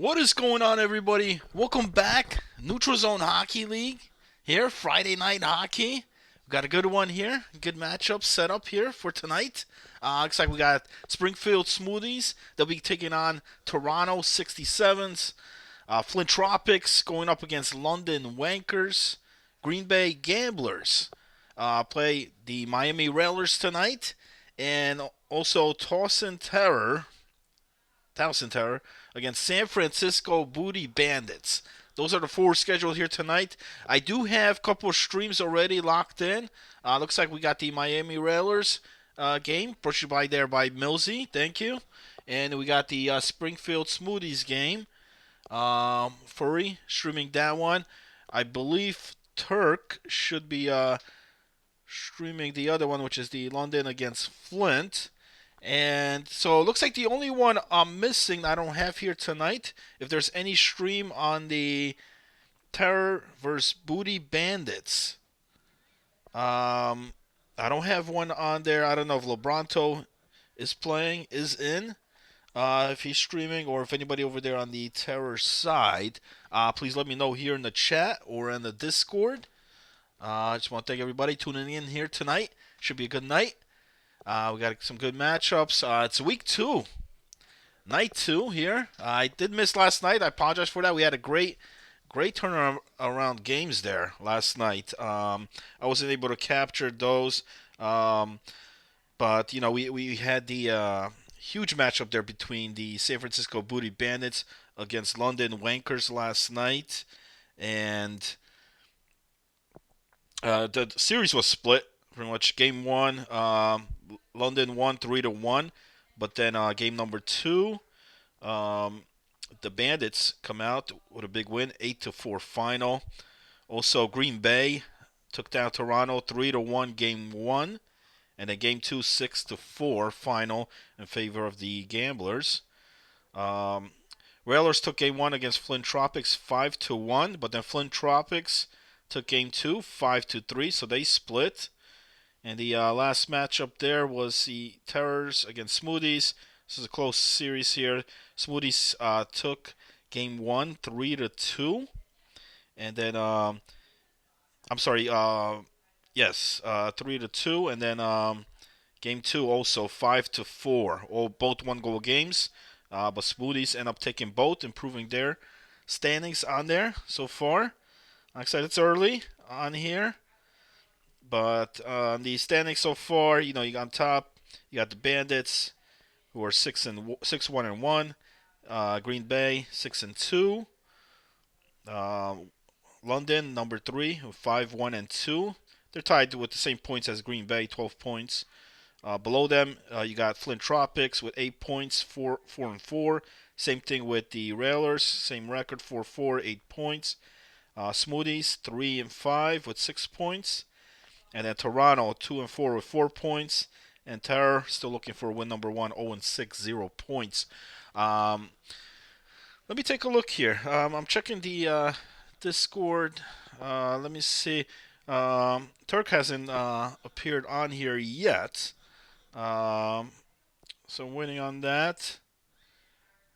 What is going on, everybody? Welcome back, Neutral Zone Hockey League. here. Friday night hockey. We got a good one here. Good matchup set up here for tonight. Looks like we got Springfield Smoothies. They'll be taking on Toronto 67s. Flint Tropics going up against London Wankers. Green Bay Gamblers play the Miami Railers tonight. And also Towson Terror against San Francisco Booty Bandits. Those are the four scheduled here tonight. I do have a couple of streams already locked in. Looks like we got the Miami Railers game, brought to you by Millsy. Thank you. And we got the Springfield Smoothies game. Furry streaming that one. I believe Turk should be streaming the other one, which is the London against Flint. And so it looks like the only one I'm missing I don't have here tonight, if there's any stream on the Terror versus Booty Bandits. I don't have one on there. I don't know if Lebronto is in, if he's streaming, or if anybody over there on the Terror side. Please let me know here in the chat or in the Discord. I just want to thank everybody tuning in here tonight. Should be a good night. We got some good matchups. It's week two, night two here. I did miss last night. I apologize for that. We had a great turnaround around games there last night. I wasn't able to capture those, but we had the huge matchup there between the San Francisco Booty Bandits against London Wankers last night, and the series was split. Pretty much game one, London won 3-1, but then game number two, um, the Bandits come out with a big win, 8-4 final. Also, Green Bay took down Toronto 3-1 game one, and then game two 6-4 final in favor of the Gamblers. Um, Railers took game one against Flint Tropics 5-1, but then Flint Tropics took game two 5-3, so they split. And the last matchup there was the Terrors against Smoothies. This is a close series here. Smoothies took game one 3-2, and then I'm sorry, yes, 3-2, and then game two also 5-4. All both one goal games, but Smoothies end up taking both, improving their standings on there so far. Like I said, it's early on here. But the standings so far, you got on top, you got the Bandits, who are 6-1-1. Green Bay 6-2. Uh, London number 3, 5-1-2. They're tied with the same points as Green Bay, 12 points. Below them, you got Flint Tropics with 8 points, 4-4. Same thing with the Railers, same record, 4-4, 8 points. Smoothies 3-5 with 6 points. And then Toronto 2-4 with 4 points, and Terror still looking for win number one, 0-6, 0 points. Um, Let me take a look here. I'm checking the Discord. Let me see. Turk hasn't appeared on here yet, um, so I'm waiting on that.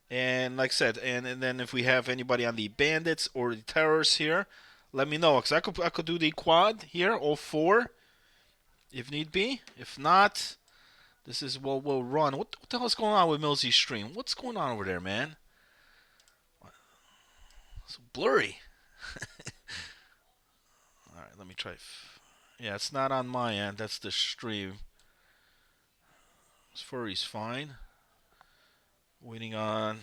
And like I said, and then if we have anybody on the Bandits or the Terrors here, let me know, because I could do the quad here, all four, if need be. If not, this is what we'll run. What the hell's going on with Millsy's stream? What's going on over there, man? It's blurry. All right, let me try. Yeah, it's not on my end. That's the stream. This furry's fine. Waiting on.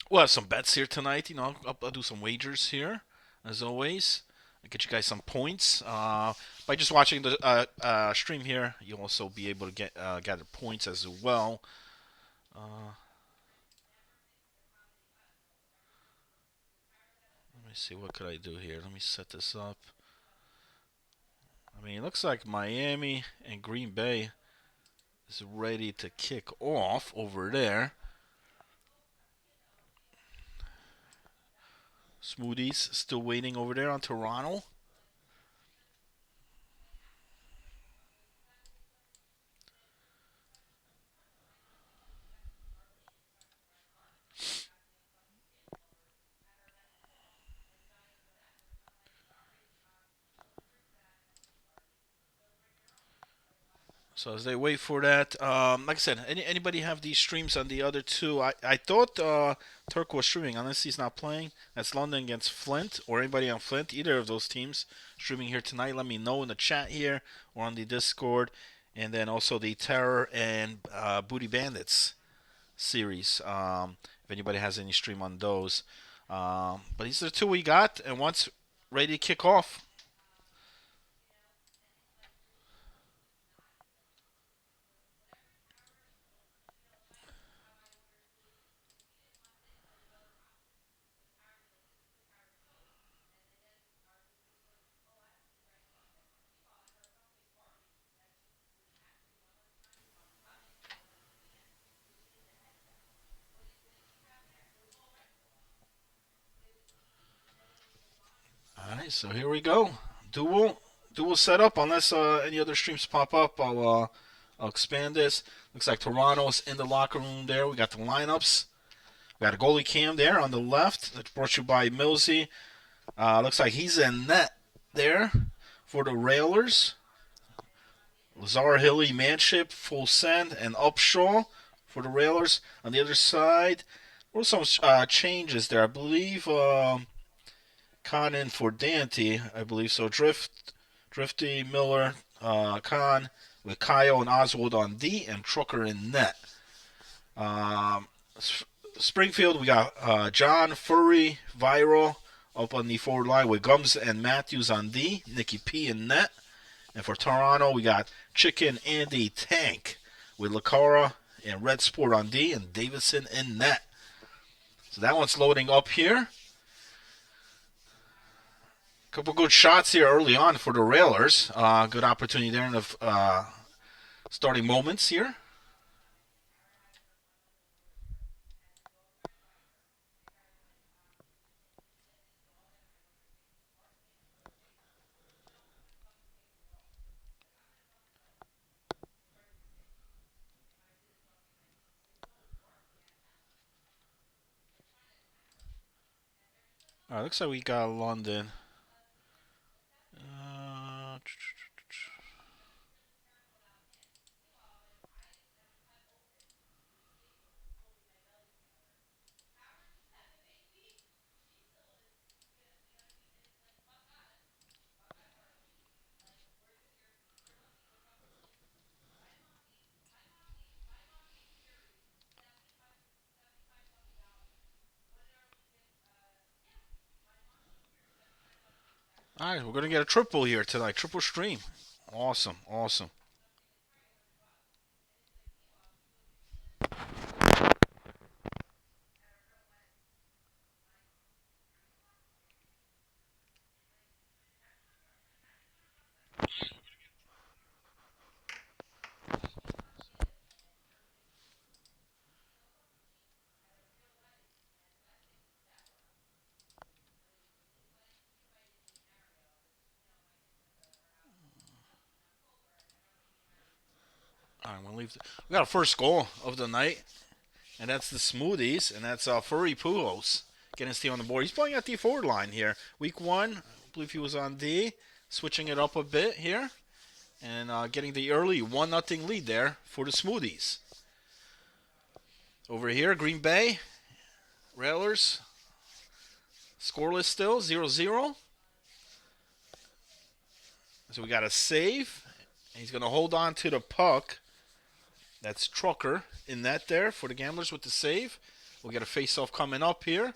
We'll have some bets here tonight. I'll do some wagers here, as always. I'll get you guys some points. By just watching the stream here, you'll also be able to gather points as well. Let me see, what could I do here? Let me set this up. I mean, it looks like Miami and Green Bay is ready to kick off over there. Smoothies still waiting over there on Toronto. So as they wait for that, like I said, anybody have these streams on the other two? I thought Turk was streaming, unless he's not playing. That's London against Flint, or anybody on Flint, either of those teams streaming here tonight. Let me know in the chat here or on the Discord, and then also the Terror and Booty Bandits series. If anybody has any stream on those, but these are the two we got, and once ready to kick off. All right, so here we go. Dual setup. Unless any other streams pop up, I'll expand this. Looks like Toronto's in the locker room there. We got the lineups. We got a goalie cam there on the left. That's brought to you by Millsy. Looks like he's in net there for the Railers. Lazar, Hilly, Manship, Full Send, and Upshaw for the Railers. On the other side, there were some changes there. I believe Khan in for Dante, I believe. So Drifty, Miller, Khan with Kyle and Oswald on D, and Trucker in net. Um, Springfield, we got John, Furry, Viral up on the forward line with Gums and Matthews on D, Nicky P in net. And for Toronto, we got Chicken, Andy, Tank with Lacara and Red Sport on D, and Davidson in net. So that one's loading up here. Couple good shots here early on for the Railers. Good opportunity there in the starting moments here. All right, looks like we got London. All right, we're going to get a triple here tonight. Triple stream. Awesome, awesome. All right, I'm going to leave. We got a first goal of the night, and that's the Smoothies, and that's Furry Pujols getting his team on the board. He's playing at the forward line here. Week 1, I believe he was on D, switching it up a bit here, and getting the early 1-0 lead there for the Smoothies. Over here, Green Bay, Railers, scoreless still, 0-0. So we got a save. He's going to hold on to the puck. That's Trucker in net there for the Gamblers with the save. We'll get a face-off coming up here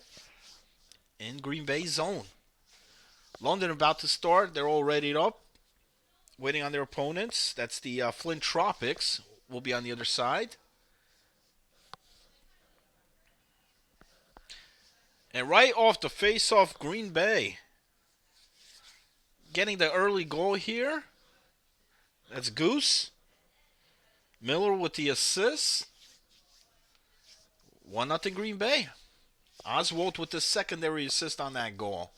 in Green Bay zone. London about to start. They're all readied up, waiting on their opponents. That's the Flint Tropics. Will be on the other side. And right off the face-off, Green Bay getting the early goal here. That's Goose. Miller with the assist. 1-0 Green Bay. Oswald with the secondary assist on that goal.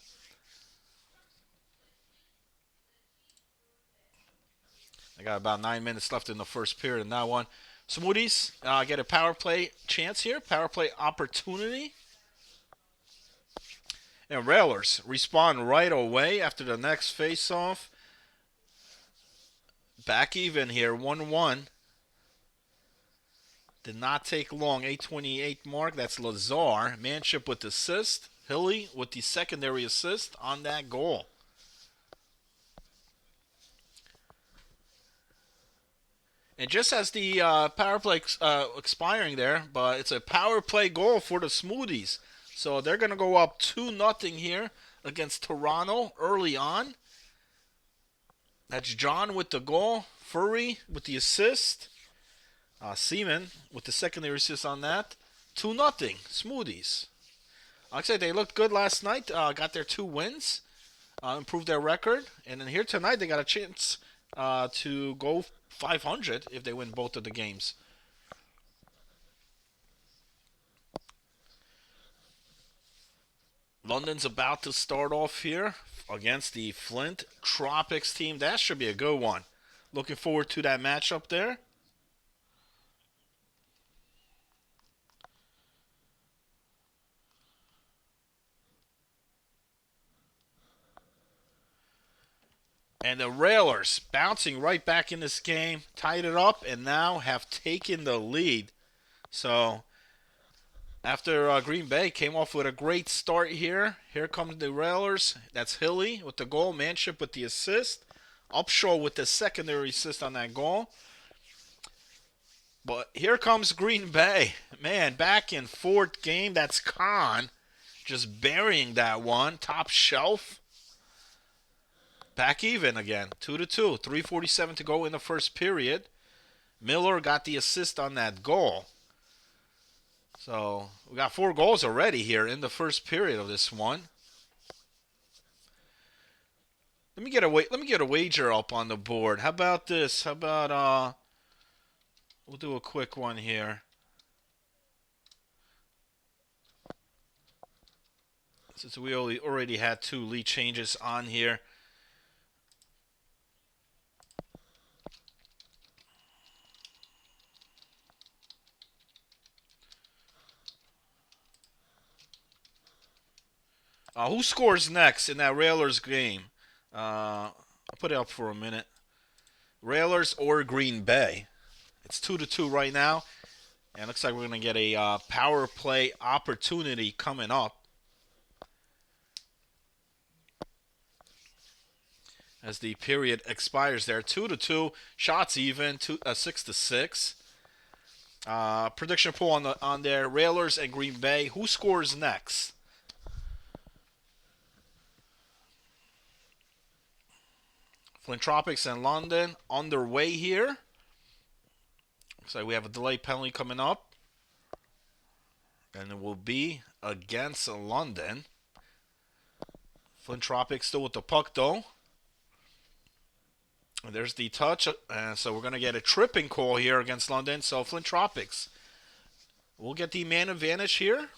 I got about 9 minutes left in the first period in that one. Smoothies get a power play chance here. Power play opportunity. And Railers respond right away after the next face-off. Back even here, 1-1. Did not take long. 8:28 mark. That's Lazar. Manship with assist. Hilly with the secondary assist on that goal. And just as the power play expiring there, but it's a power play goal for the Smoothies. So they're going to go up 2-0 here against Toronto early on. That's John with the goal. Furry with the assist. Seaman with the secondary assist on that. 2-0 Smoothies. Like I said, they looked good last night. Got their 2 wins. Improved their record. And then here tonight, they got a chance to go 500 if they win both of the games. London's about to start off here against the Flint Tropics team. That should be a good one. Looking forward to that matchup there. And the Railers bouncing right back in this game, tied it up, and now have taken the lead. So after Green Bay came off with a great start here, here comes the Railers. That's Hilly with the goal, Manship with the assist, Upshaw with the secondary assist on that goal. But here comes Green Bay. Man, back in fourth game, that's Khan just burying that one, top shelf. Back even again, 2-2, 3:47 to go in the first period. Miller got the assist on that goal. So we got 4 goals already here in the first period of this one. Let me get a wager up on the board. How about this? How about we'll do a quick one here. Since we already had 2 lead changes on here. Who scores next in that Railers game? I'll put it up for a minute. Railers or Green Bay. It's 2-2 right now. And looks like we're going to get a power play opportunity coming up. As the period expires there. 2-2. Shots even. 6-6. Prediction pool on there. Railers and Green Bay. Who scores next? Flint Tropics and London underway here. Looks like we have a delay penalty coming up. And it will be against London. Flint Tropics still with the puck though. And there's the touch. So we're going to get a tripping call here against London. So Flint Tropics will get the man advantage here.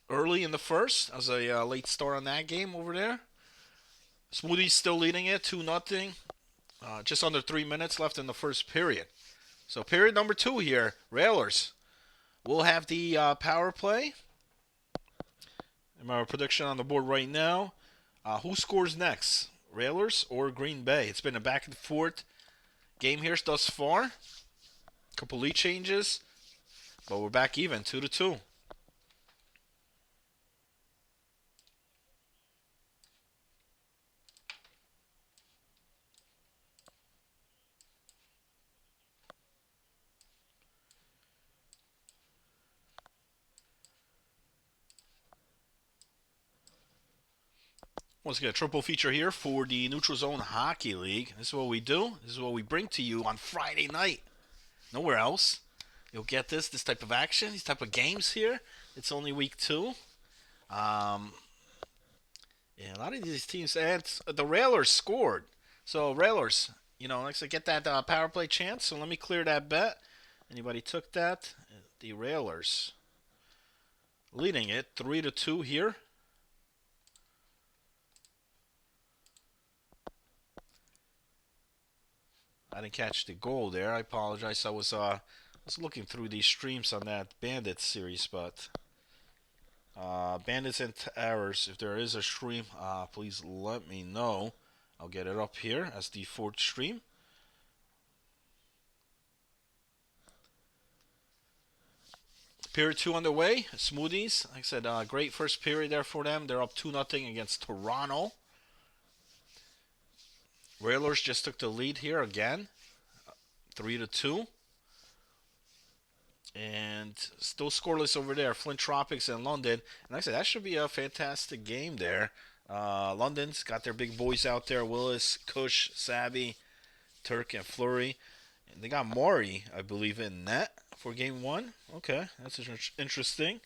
Early in the first. As a late start on that game over there. Smoothies still leading it, 2-0. Just under 3 minutes left in the first period. So period number 2 here, Railers will have the power play. And my prediction on the board right now. Who scores next, Railers or Green Bay? It's been a back and forth game here thus far. Couple lead changes, but we're back even, 2-2. Once again, a triple feature here for the Neutral Zone Hockey League. This is what we do. This is what we bring to you on Friday night. Nowhere else. You'll get this type of action, these type of games here. It's only week 2. Yeah, a lot of these teams, and the Railers scored. So Railers, likes to get that power play chance. So let me clear that bet. Anybody took that? The Railers leading it 3-2 here. I didn't catch the goal there. I apologize. I was looking through these streams on that Bandits series, but Bandits and Terrors, if there is a stream, please let me know. I'll get it up here as the fourth stream. Period 2 underway. Smoothies, like I said, great first period there for them. They're up 2-0 against Toronto. Railers just took the lead here again, 3-2. And still scoreless over there. Flint Tropics and London. And like I said, that should be a fantastic game there. London's got their big boys out there. Willis, Cush, Sabby, Turk, and Flurry. And they got Maury, I believe, in net for game one. Okay, that's interesting.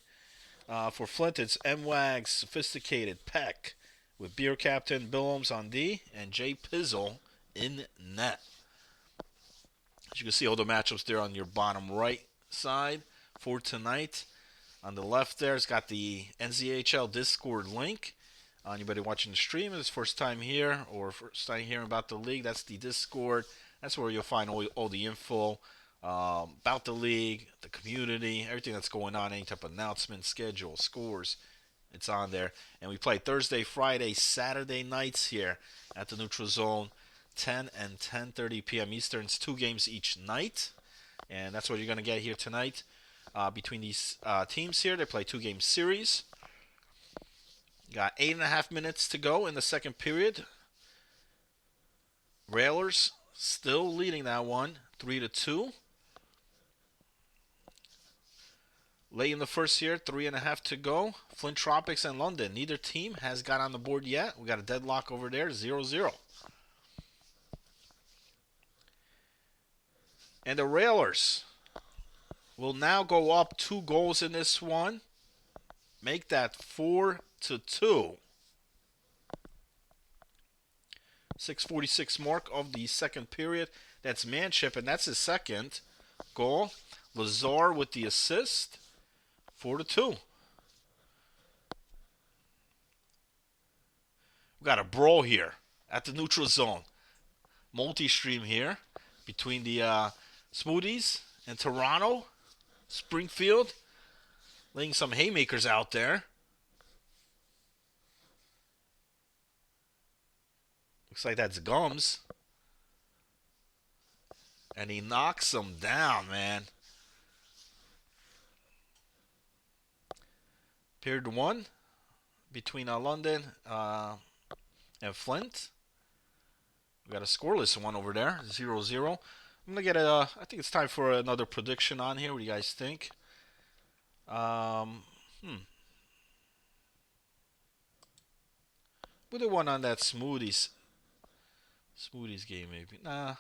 For Flint, it's M-Wags, Sophisticated, Peck, with Beer Captain, Billums on D, and Jay Pizzle in net. As you can see all the matchups there on your bottom right side for tonight. On the left there, it's got the NZHL Discord link. Anybody watching the stream is first time here or first time hearing about the league, that's the Discord. That's where you'll find all the info about the league, the community, everything that's going on, any type of announcement, schedule, scores. It's on there. And we play Thursday, Friday, Saturday nights here at the Neutral Zone, 10 and 10:30 p.m. Eastern. It's 2 games each night. And that's what you're going to get here tonight. Between these teams here, they play 2-game series. Got 8.5 minutes to go in the second period. Railers still leading that one, 3-2. Late in the first here, 3.5 to go. Flint Tropics and London. Neither team has got on the board yet. We got a deadlock over there, 0-0. And the Railers will now go up 2 goals in this one. Make that 4-2. 6:46 mark of the second period. That's Manship, and that's his second goal. Lazar with the assist. 4-2. We got a brawl here at the Neutral Zone. Multi-stream here between the Smoothies and Toronto. Springfield laying some haymakers out there. Looks like that's Gums. And he knocks him down, man. Period 1 between London and Flint. We got a scoreless one over there, 0-0. I'm going to get I think it's time for another prediction on here. What do you guys think? We'll do one on that Smoothies game, maybe. Nah.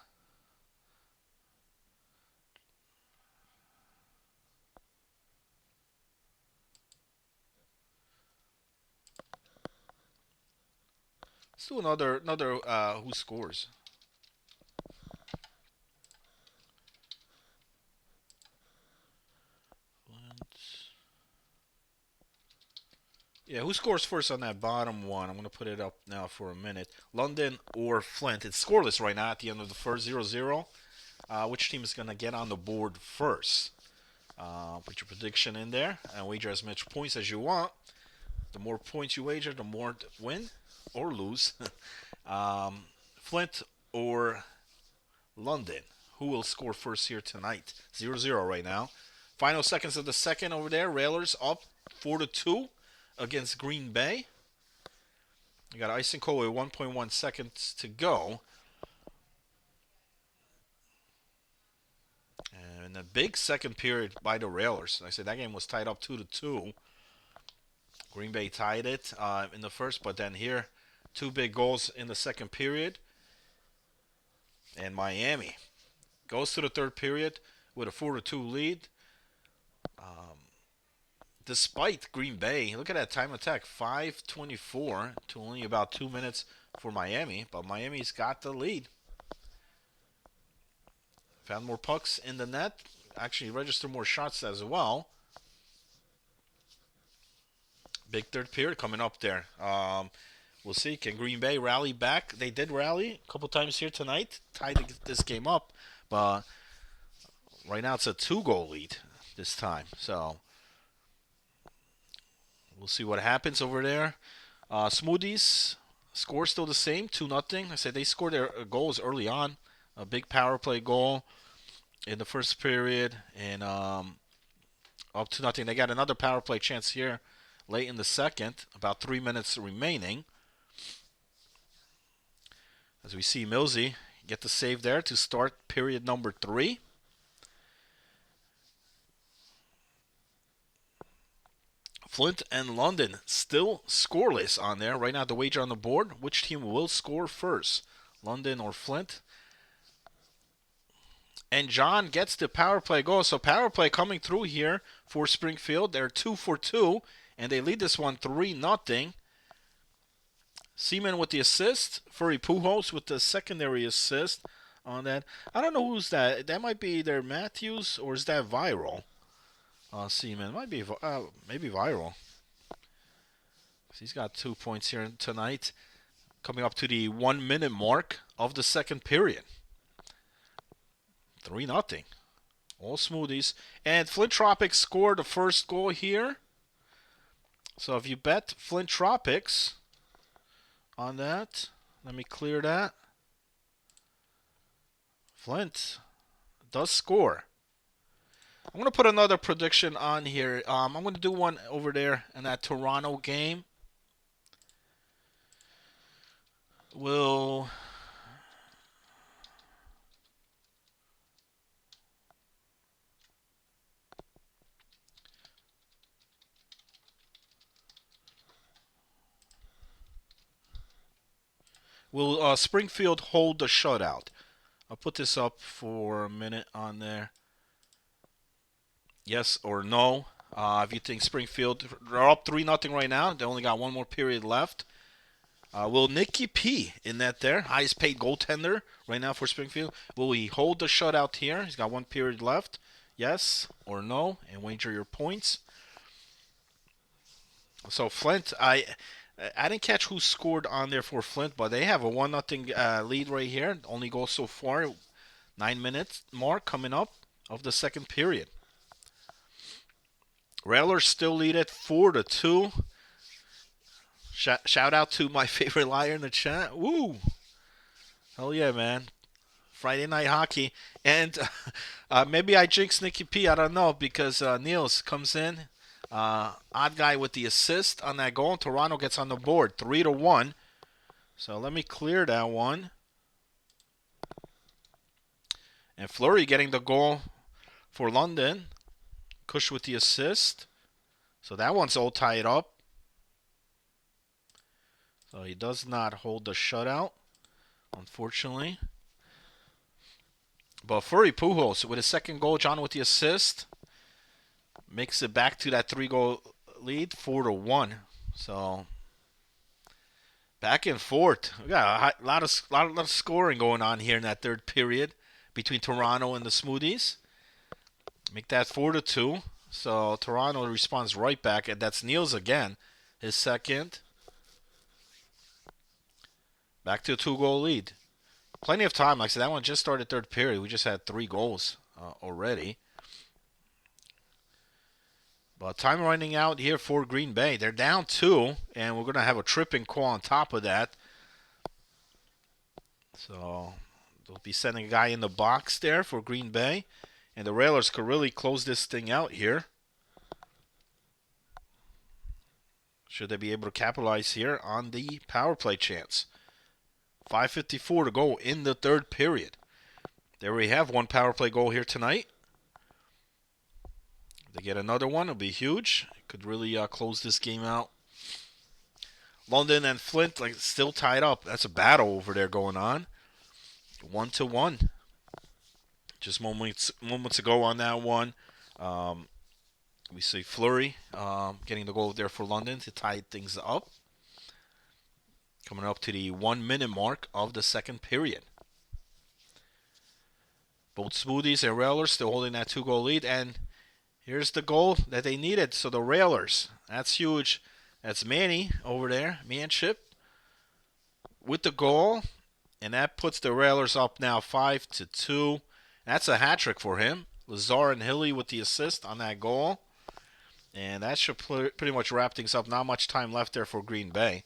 Let's do another who scores. Yeah, who scores first on that bottom one? I'm going to put it up now for a minute. London or Flint. It's scoreless right now at the end of the first, 0-0. Which team is going to get on the board first? Put your prediction in there and wager as much points as you want. The more points you wager, the more win or lose. Flint or London. Who will score first here tonight? 0-0 right now. Final seconds of the second over there. Railers up 4-2 against Green Bay. You got Ice and Cold with 1.1 seconds to go. And a big second period by the Railers. Like I said, that game was tied up 2-2. Green Bay tied it in the first, but then here, 2 big goals in the second period. And Miami goes to the third period with a 4-2 lead. Despite Green Bay, look at that time attack, 5:24 to only about 2 minutes for Miami, but Miami's got the lead. Found more pucks in the net, actually registered more shots as well. Big third period coming up there. We'll see. Can Green Bay rally back? They did rally a couple times here tonight, tied this game up, but right now it's a 2-goal lead this time. So we'll see what happens over there. Smoothies Score still the same, 2-0. I said they scored their goals early on. A big power play goal in the first period, and up 2-0. They got another power play chance here late in the second, about 3 minutes remaining. As we see Millsy get the save there to start period number 3. Flint and London still scoreless on there. Right now the wager on the board. Which team will score first? London or Flint? And John gets the power play goal. So power play coming through here for Springfield. They're 2 for 2. And they lead this one 3-0. Seaman with the assist. Furry Pujols with the secondary assist on that. I don't know who's that. That might be either Matthews or is that Viral? Seaman. Might be maybe Viral. He's got 2 points here tonight. Coming up to the 1 minute mark of the second period. 3-0. All smoothies. And Flint Tropics scored the first goal here. So if you bet Flint Tropics on that, let me clear that. Flint does score. I'm going to put another prediction on here. I'm going to do one over there in that Toronto game. We'll Springfield hold the shutout? I'll put this up for a minute on there. Yes or no? If you think Springfield, they're up 3-0 right now. They only got one more period left. Will Nicky P in that there, highest paid goaltender right now for Springfield, will he hold the shutout here? He's got one period left. Yes or no? And wager your points. So Flint, I didn't catch who scored on there for Flint, but they have a 1-0 lead right here. Only goal so far. 9 minutes mark coming up of the second period. Railers still lead it 4-2. Shout out to my favorite liar in the chat. Woo! Hell yeah, man. Friday night hockey. And maybe I jinx Nicky P. I don't know because Niels comes in. Odd guy with the assist on that goal. Toronto gets on the board 3-1. So let me clear that one. And Fleury getting the goal for London. Kush with the assist. So that one's all tied up. So he does not hold the shutout, unfortunately. But Furry Pujols with his second goal, John with the assist, makes it back to that 3-goal lead, 4-1. So back and forth. We got a lot of scoring going on here in that third period between Toronto and the Smoothies. Make that 4-2. So Toronto responds right back, and that's Niels again, his second. Back to a 2-goal lead. Plenty of time. Like I said, that one just started third period. We just had 3 goals already. But time running out here for Green Bay. They're down 2, and we're going to have a tripping call on top of that. So they'll be sending a guy in the box there for Green Bay. And the Railers could really close this thing out here. Should they be able to capitalize here on the power play chance. 5:54 to go in the third period. There we have one power play goal here tonight. If they get another one, it'll be huge. It could really close this game out. London and Flint still tied up. That's a battle over there going on. 1-1. Just moments ago on that one. We see Fleury getting the goal there for London to tie things up. Coming up to the 1 minute mark of the second period. Both Smoothies and Railers still holding that 2-goal lead. And here's the goal that they needed. So the Railers, that's huge. That's Manny over there, Manship, with the goal. And that puts the Railers up now 5-2. That's a hat trick for him. Lazar and Hilly with the assist on that goal. And that should pretty much wrap things up. Not much time left there for Green Bay.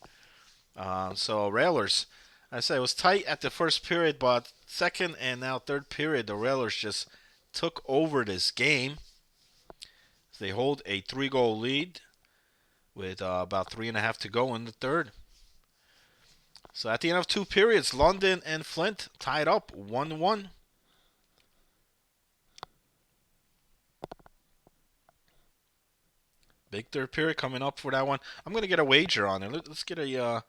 So Railers, I say it was tight at the first period, but second and now third period, the Railers just took over this game. They hold a 3-goal lead with about 3.5 to go in the third. So at the end of 2 periods, London and Flint tied up 1-1. Big third period coming up for that one. I'm gonna get a wager on it. Let's get a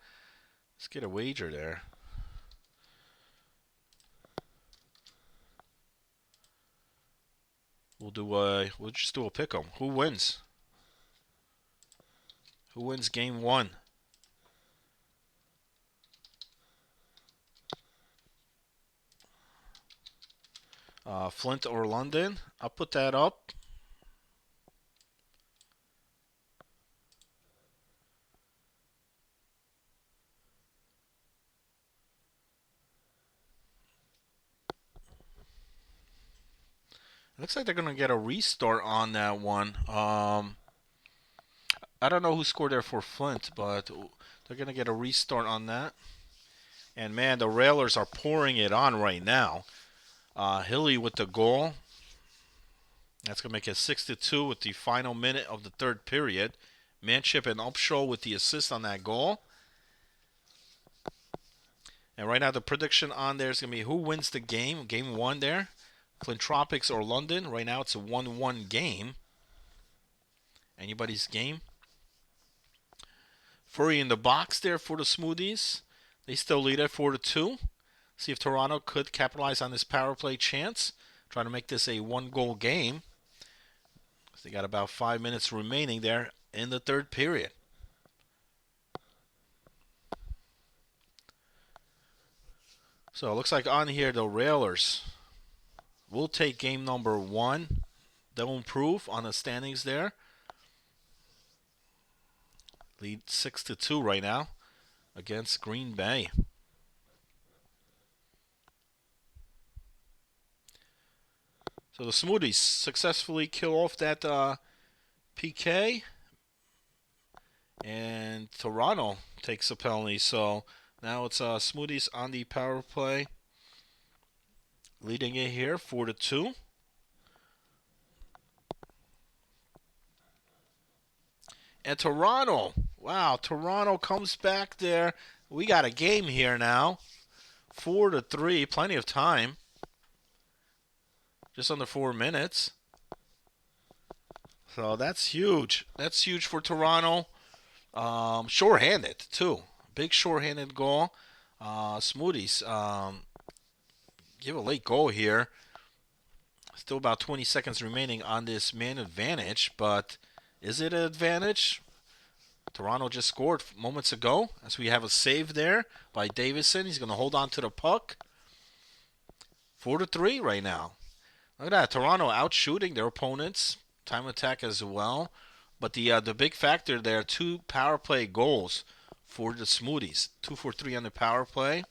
wager there. We'll just do a pick 'em. Who wins? Who wins game one? Flint or London? I'll put that up. It looks like they're gonna get a restart on that one. I don't know who scored there for Flint, but they're gonna get a restart on that. And man, the Railers are pouring it on right now. Hilly with the goal. That's going to make it 6-2 with the final minute of the third period. Manship and Upshaw with the assist on that goal. And right now the prediction on there is going to be who wins the game. Game one there. Clintropics or London. Right now it's a 1-1 game. Anybody's game. Furry in the box there for the Smoothies. They still lead at 4-2. See if Toronto could capitalize on this power play chance. Try to make this a 1-goal game. They got about 5 minutes remaining there in the third period. So it looks like on here the Railers will take game number one. They'll improve on the standings there. Lead 6-2 right now against Green Bay. So the Smoothies successfully kill off that PK. And Toronto takes a penalty. So now it's Smoothies on the power play. Leading it here 4-2. And Toronto. Wow, Toronto comes back there. We got a game here now. 4-3. Plenty of time. Just under 4 minutes. So that's huge. That's huge for Toronto. Short-handed, too. Big short-handed goal. Smoothies give a late goal here. Still about 20 seconds remaining on this man advantage, but is it an advantage? Toronto just scored moments ago as we have a save there by Davison. He's going to hold on to the puck. 4-3 right now. Look at that. Toronto out shooting their opponents. Time attack as well. But the big factor there, 2 power play goals for the Smoothies. 2 for 3 on the power play.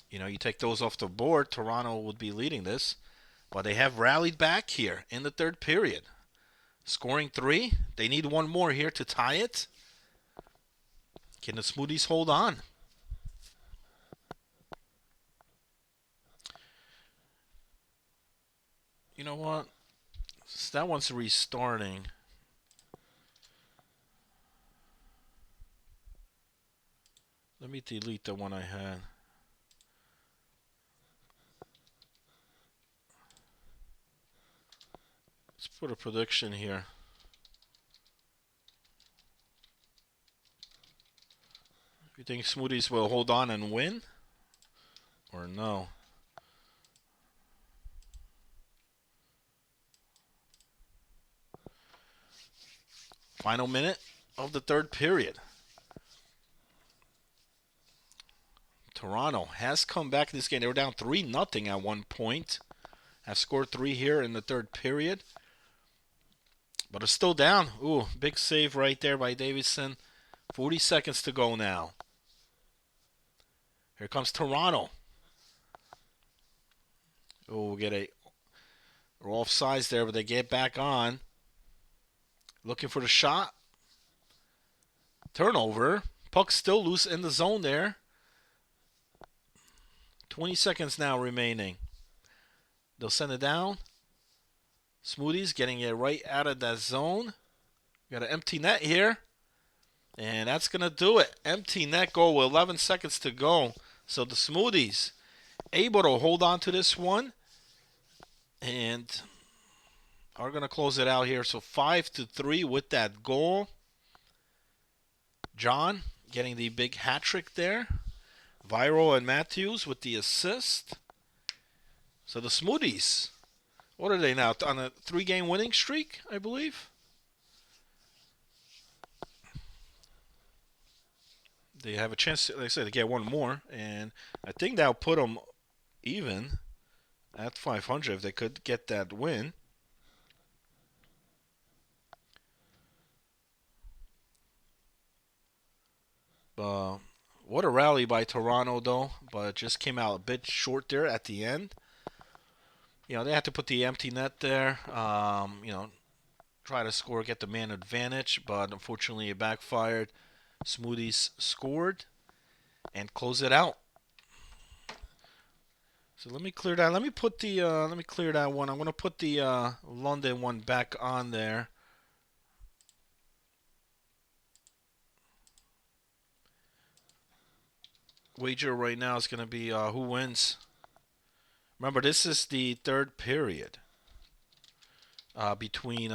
You know, you take those off the board, Toronto would be leading this. But they have rallied back here in the third period. Scoring 3. They need one more here to tie it. Can the Smoothies hold on? You know what? That one's restarting. Let me delete the one I had. Let's put a prediction here. You think Smoothies will hold on and win? Or no? Final minute of the third period. Toronto has come back in this game. They were down 3-0 at one point. Have scored 3 here in the third period. But it's still down. Ooh, big save right there by Davison. 40 seconds to go now. Here comes Toronto. Oh, we'll get a... We're off sides there, but they get back on. Looking for the shot. Turnover. Puck still loose in the zone there. 20 seconds now remaining. They'll send it down. Smoothies getting it right out of that zone. Got an empty net here. And that's going to do it. Empty net goal with 11 seconds to go. So the Smoothies able to hold on to this one. And are going to close it out here. So 5-3 with that goal. John getting the big hat trick there. Viro and Matthews with the assist. So the Smoothies, what are they now? On a 3-game winning streak, I believe. They have a chance, like I said, to get one more. And I think that'll put them even at 500 if they could get that win. What a rally by Toronto, though. But it just came out a bit short there at the end. You know, they had to put the empty net there. You know, try to score, get the man advantage. But unfortunately, it backfired. Smoothies scored and close it out. So let me clear that. Let me put the. Let me clear that one. I'm going to put the London one back on there. Wager right now is going to be who wins. Remember, this is the third period between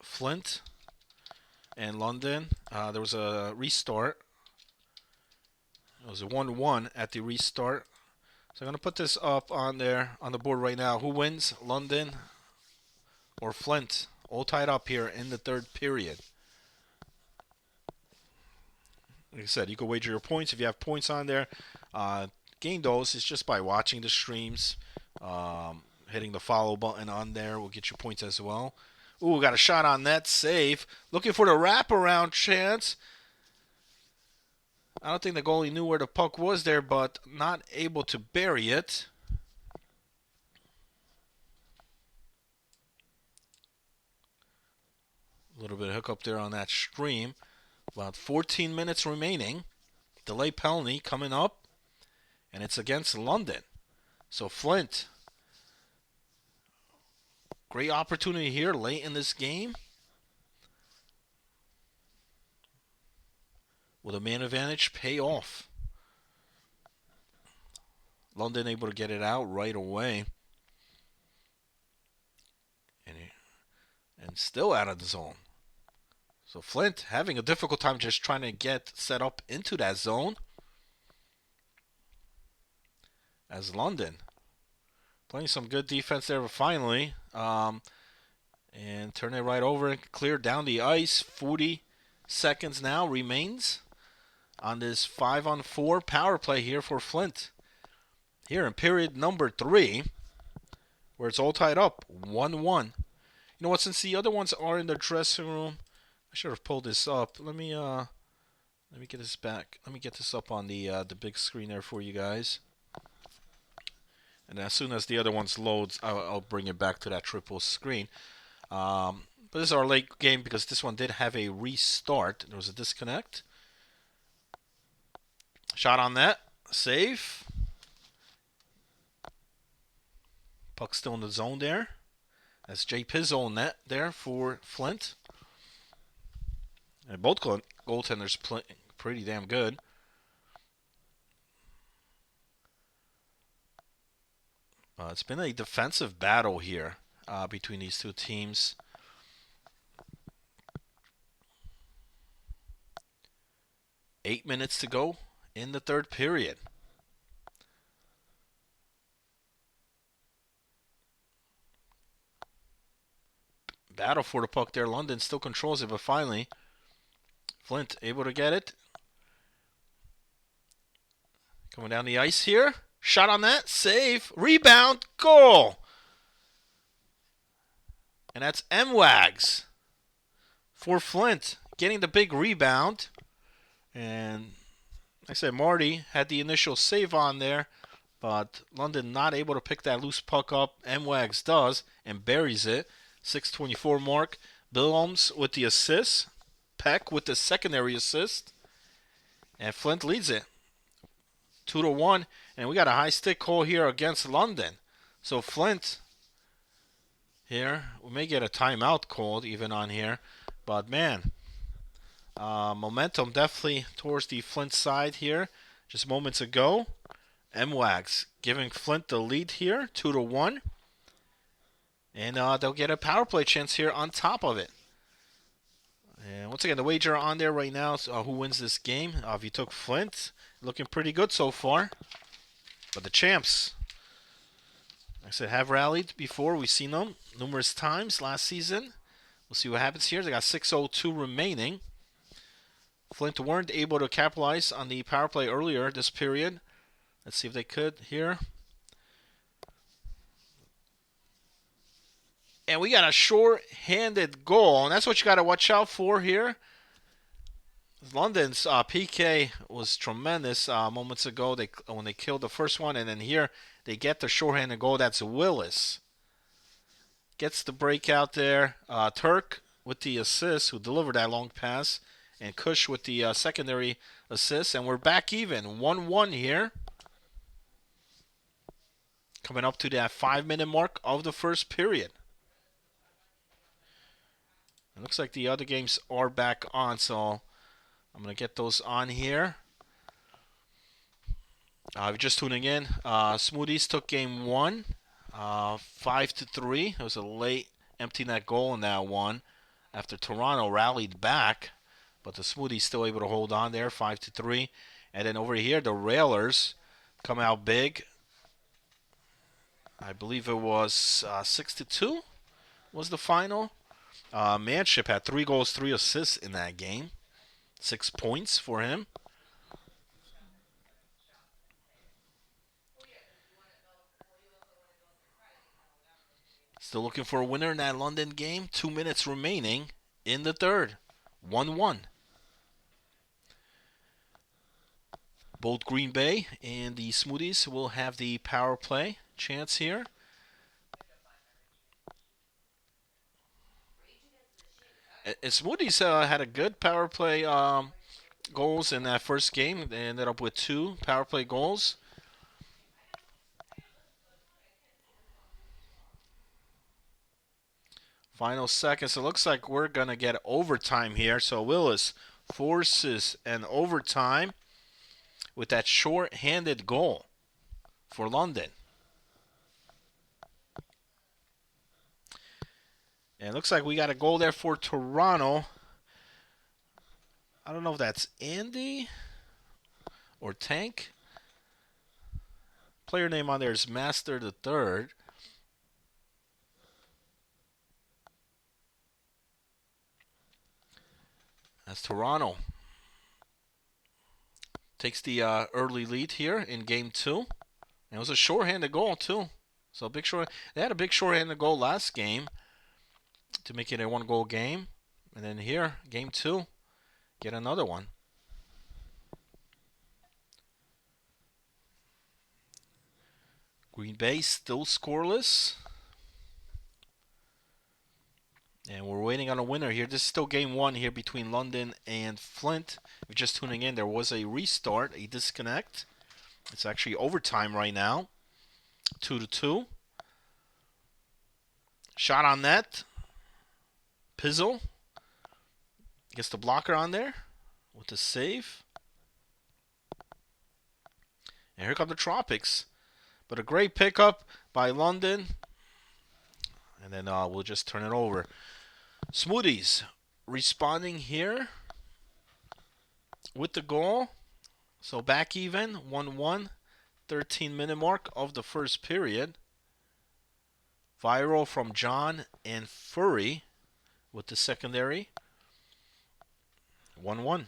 Flint and London. There was a restart. It was a 1-1 at the restart. So I'm going to put this up on there on the board right now. Who wins, London or Flint? All tied up here in the third period. Like I said, you can wager your points if you have points on there. Gain those is just by watching the streams. Hitting the follow button on there will get you points as well. Ooh, got a shot on net. Save. Looking for the wraparound chance. I don't think the goalie knew where the puck was there, but not able to bury it. A little bit of hiccup there on that stream. About 14 minutes remaining. Delay penalty coming up. And it's against London. So Flint. Great opportunity here late in this game. Will the man advantage pay off? London able to get it out right away. And still out of the zone. So Flint having a difficult time just trying to get set up into that zone. As London playing some good defense there finally. And turn it right over and clear down the ice. 40 seconds now remains on this 5-on-4 power play here for Flint. Here in period number 3, where it's all tied up, 1-1. You know what? Since the other ones are in the dressing room, I should have pulled this up. Let me get this back. Let me get this up on the big screen there for you guys. And as soon as the other ones loads, I'll bring it back to that triple screen. But this is our late game because this one did have a restart. There was a disconnect. Shot on that. Save. Puck still in the zone there. That's Jay Pizzo in net there for Flint. And both goaltenders playing pretty damn good. It's been a defensive battle here between these two teams. Eight minutes to go in the third period. Battle for the puck there. London still controls it, but finally, Flint able to get it. Coming down the ice here. Shot on that. Save. Rebound. Goal. And that's M-Wags for Flint. Getting the big rebound. And like I said, Marty had the initial save on there. But London not able to pick that loose puck up. M-Wags does and buries it. 6:24 mark. Billums with the assist. Peck with the secondary assist. And Flint leads it 2-1. And we got a high stick call here against London. So Flint here, we may get a timeout called even on here. But man, momentum definitely towards the Flint side here. Just moments ago, M-Wags giving Flint the lead here, 2-1. And they'll get a power play chance here on top of it. And once again, the wager on there right now is who wins this game. If you took Flint, looking pretty good so far. But the champs, like I said, have rallied before. We've seen them numerous times last season. We'll see what happens here. They got 6:02 remaining. Flint weren't able to capitalize on the power play earlier this period. Let's see if they could here. And we got a short-handed goal, and that's what you got to watch out for here. London's PK was tremendous moments ago when they killed the first one, and then here they get the short-handed goal. That's Willis. Gets the break out there. Turk with the assist, who delivered that long pass, and Kush with the secondary assist, and we're back even, 1-1 here. Coming up to that 5-minute mark of the first period. It looks like the other games are back on, so I'm going to get those on here. If you're just tuning in, Smoothies took game 1, 5-3. It was a late empty net goal in that one after Toronto rallied back, but the Smoothies still able to hold on there, 5-3. And then over here, the Railers come out big. I believe it was 6-2 was the final. Manship had 3 goals, 3 assists in that game. 6 points for him. Still looking for a winner in that London game. 2 minutes remaining in the third. 1-1. Both Green Bay and the Smoothies will have the power play chance here. And Smoothies had a good power play goals in that first game. They ended up with 2 power play goals. Final seconds. It looks like we're going to get overtime here. So Willis forces an overtime with that short-handed goal for London. And it looks like we got a goal there for Toronto. I don't know if that's Andy or Tank. Player name on there is Master the Third. That's Toronto. Takes the early lead here in game 2. And it was a short-handed goal too. So big short. They had a big short-handed goal last game to make it a 1-goal game. And then here, game 2, get another one. Green Bay still scoreless. And we're waiting on a winner here. This is still game 1 here between London and Flint. If you're just tuning in, there was a restart, a disconnect. It's actually overtime right now. 2-2. Shot on net. Pizzle gets the blocker on there with the save. And here come the Tropics. But a great pickup by London. And then we'll just turn it over. Smoothies responding here with the goal. So back even, 1-1, 13-minute mark of the first period. Viral from John and Furry with the secondary. 1-1.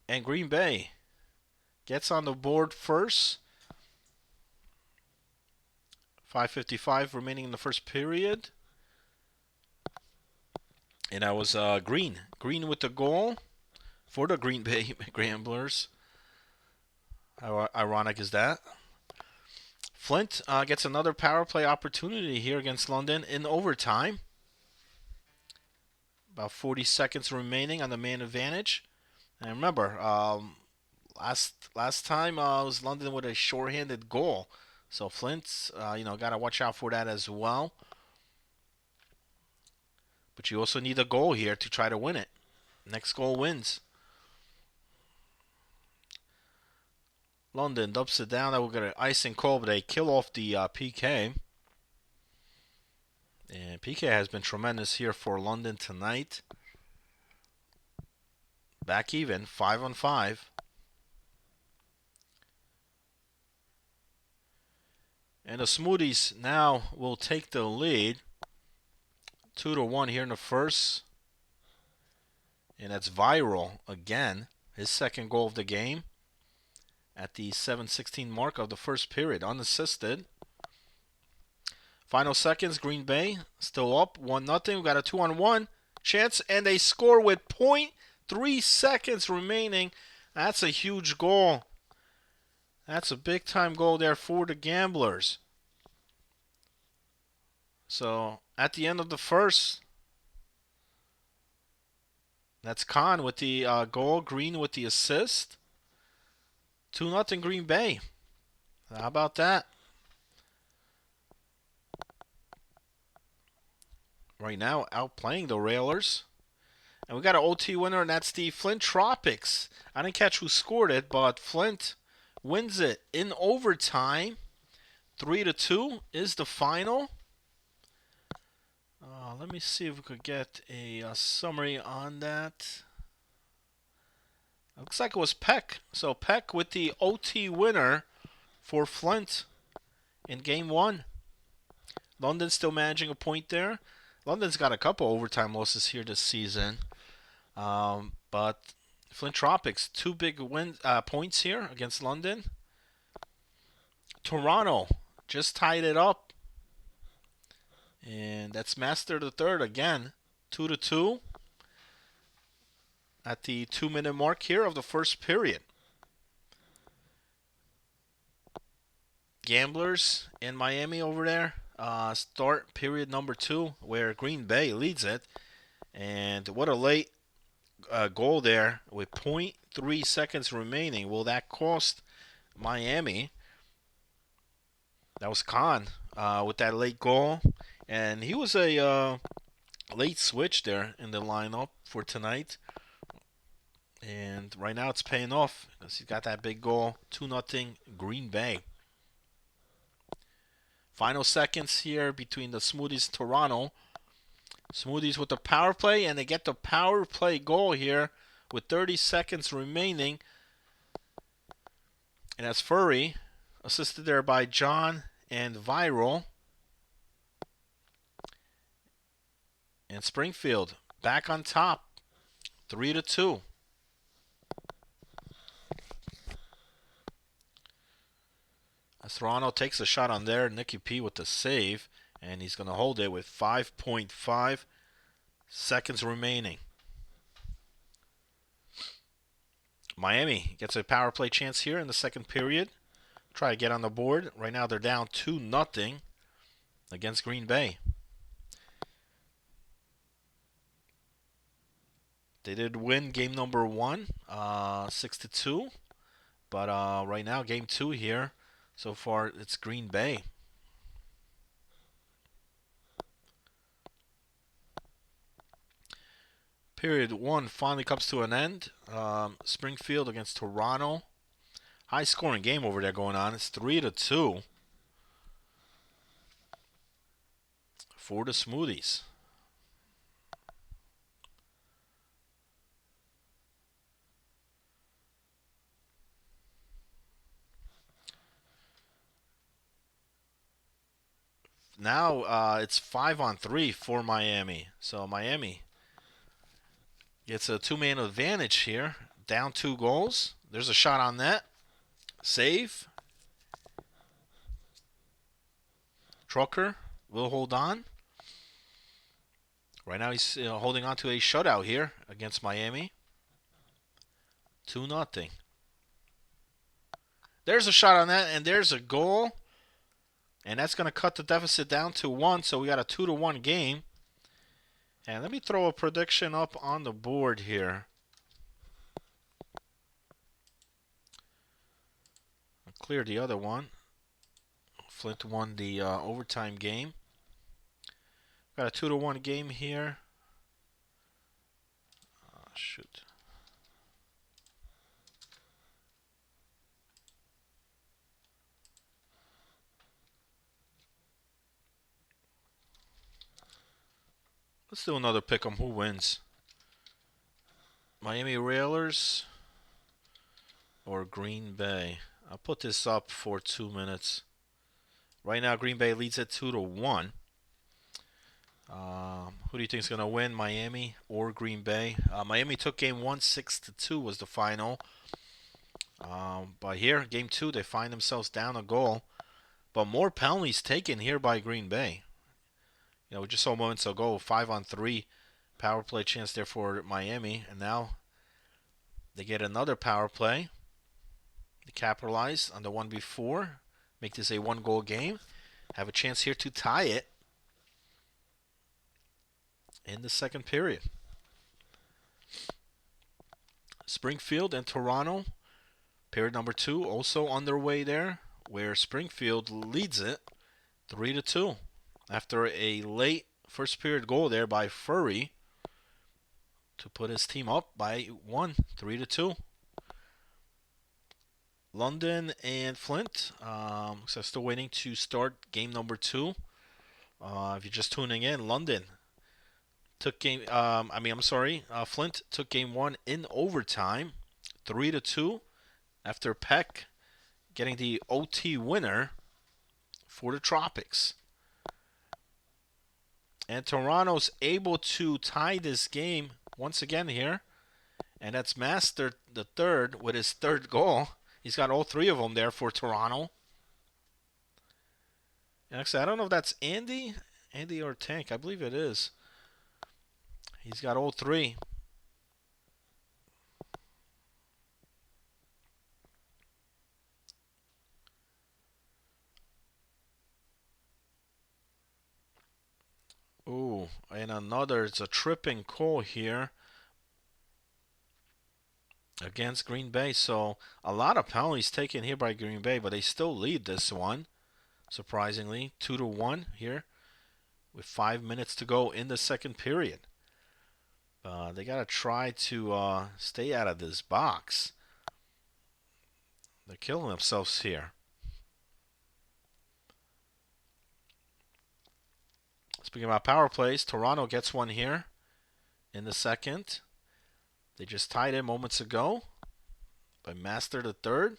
And Green Bay gets on the board first. 5:55 remaining in the first period. And that was Green with the goal for the Green Bay Ramblers. How ironic is that? Flint gets another power play opportunity here against London in overtime. About 40 seconds remaining on the man advantage. And remember, last time was London with a shorthanded goal. So Flint's, got to watch out for that as well. But you also need a goal here to try to win it. Next goal wins. London dumps it down. We're going to ice and cold, but they kill off the PK. And PK has been tremendous here for London tonight. Back even, 5-on-5. And the Smoothies now will take the lead. 2-1 here in the first. And that's Viral again. His second goal of the game. At the 7:16 mark of the first period. Unassisted. Final seconds, Green Bay still up 1-0. We got a 2-on-1 chance. And they score with 0.3 seconds remaining. That's a huge goal. That's a big time goal there for the Gamblers. So at the end of the first, that's Khan with the goal, Green with the assist. 2-0 Green Bay. How about that? Right now, outplaying the Railers. And we got an OT winner, and that's the Flint Tropics. I didn't catch who scored it, but Flint wins it in overtime. 3-2 is the final. Let me see if we could get a summary on that. Looks like it was Peck. So Peck with the OT winner for Flint in game one. London still managing a point there. London's got a couple overtime losses here this season. But Flint Tropics, two big points here against London. Toronto just tied it up. And that's Master the Third again. 2-2 at the 2-minute mark here of the first period. Gamblers in Miami over there. Start period number 2 where Green Bay leads it. And what a late goal there with 0.3 seconds remaining. Will that cost Miami? That was Khan with that late goal. And he was a late switch there in the lineup for tonight. And right now it's paying off because he's got that big goal. 2-0 Green Bay. Final seconds here between the Smoothies and Toronto. Smoothies with the power play, and they get the power play goal here with 30 seconds remaining. And that's Furry, assisted there by John and Viral. And Springfield back on top, 3-2. As Toronto takes a shot on there, Nicky P with the save, and he's going to hold it with 5.5 seconds remaining. Miami gets a power play chance here in the second period. Try to get on the board. Right now they're down 2-0 against Green Bay. They did win game number 1, 6-2. But right now, game 2 here, so far it's Green Bay. Period 1 finally comes to an end. Springfield against Toronto. High scoring game over there going on. It's 3-2 for the Smoothies. Now it's 5-on-3 for Miami. So Miami gets a two-man advantage here. Down 2 goals. There's a shot on that. Save. Trucker will hold on. Right now he's holding on to a shutout here against Miami. 2-0. There's a shot on that, and there's a goal. And that's going to cut the deficit down to 1, so we got a 2-1 game. And let me throw a prediction up on the board here. I'll clear the other one. Flint won the overtime game. Got a 2-1 game here. Shoot. Let's do another pick 'em. Who wins? Miami Railers or Green Bay? I'll put this up for 2 minutes. Right now, Green Bay leads it 2-1. Who do you think is going to win, Miami or Green Bay? Miami took game 1, 6-2 was the final. But here, game 2, they find themselves down a goal. But more penalties taken here by Green Bay. You know, we just saw moments ago, 5-on-3 power play chance there for Miami. And now they get another power play. They capitalize on the one before. Make this a 1-goal game. Have a chance here to tie it in the second period. Springfield and Toronto, period number 2, also underway there, where Springfield leads it 3-2 after a late first period goal there by Furry to put his team up by 1, 3-2. London and Flint, so still waiting to start game number 2. If you're just tuning in, London took Flint took game 1 in overtime, 3-2, after Peck getting the OT winner for the Tropics. And Toronto's able to tie this game once again here, and that's Master the third with his 3rd goal. He's got all 3 of them there for Toronto. And actually, I don't know if that's Andy or Tank. I believe it is. He's got all 3. Ooh, and it's a tripping call here against Green Bay. So a lot of penalties taken here by Green Bay, but they still lead this one, surprisingly, 2-1 here with 5 minutes to go in the second period. They got to try to stay out of this box. They're killing themselves here. Speaking about power plays, Toronto gets one here in the second. They just tied it moments ago by Master the third.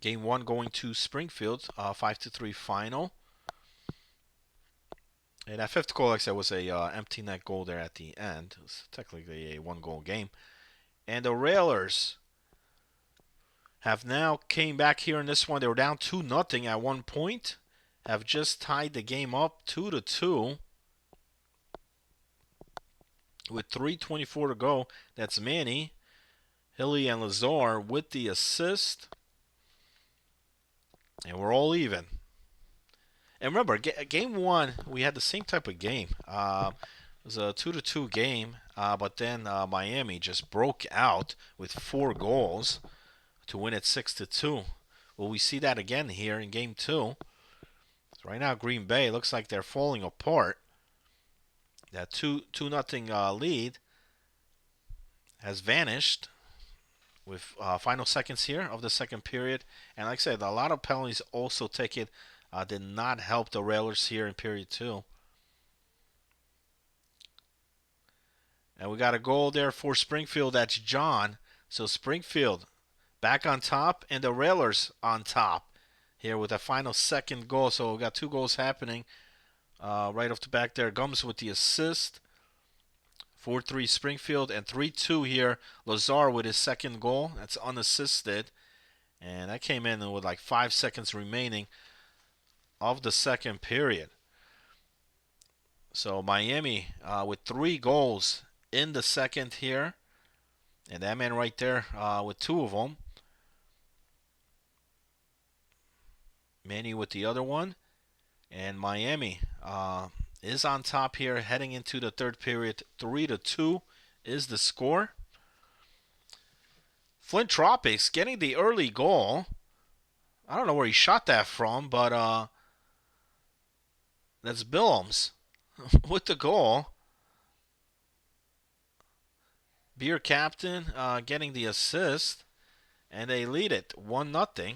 Game 1 going to Springfield, 5-3 final. And that 5th goal, like I said, was a empty net goal there at the end. It was technically a 1-goal game. And the Railers have now came back here in this one. They were down 2-0 at one point. Have just tied the game up 2-2 with 3:24 to go. That's Manny, Hilly, and Lazar with the assist. And we're all even. And remember, game 1, we had the same type of game. It was a 2-2 game, but then Miami just broke out with 4 goals to win it 6-2. Will we see that again here in game 2? So right now, Green Bay looks like they're falling apart. That 2-0 lead has vanished with final seconds here of the second period. And like I said, a lot of penalties also taken did not help the Railers here in period 2. And we got a goal there for Springfield. That's John. So Springfield back on top, and the Railers on top here with a final second goal. So we got 2 goals happening right off the back there. Gums with the assist. 4-3 Springfield, and 3-2 here. Lazar with his second goal. That's unassisted. And that came in with like 5 seconds remaining of the second period. So Miami with 3 goals in the second here. And that man right there with two of them. Manny with the other one. And Miami is on top here heading into the third period. 3-2 is the score. Flint Tropics getting the early goal. I don't know where he shot that from, but that's Billums with the goal. Beer captain getting the assist, and they lead it 1-0.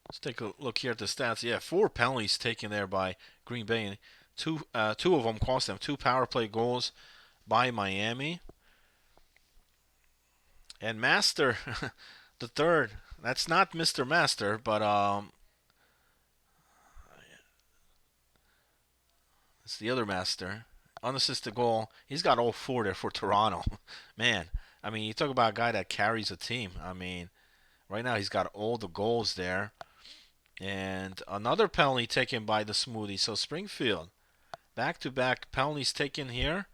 Let's take a look here at the stats. Yeah, 4 penalties taken there by Green Bay, and two of them cost them 2 power play goals by Miami. And Master, the third. That's not Mr. Master, but it's the other Master. Unassisted goal. He's got all 4 there for Toronto. Man, I mean, you talk about a guy that carries a team. I mean, right now he's got all the goals there. And another penalty taken by the Smoothie. So Springfield, back-to-back penalties taken here.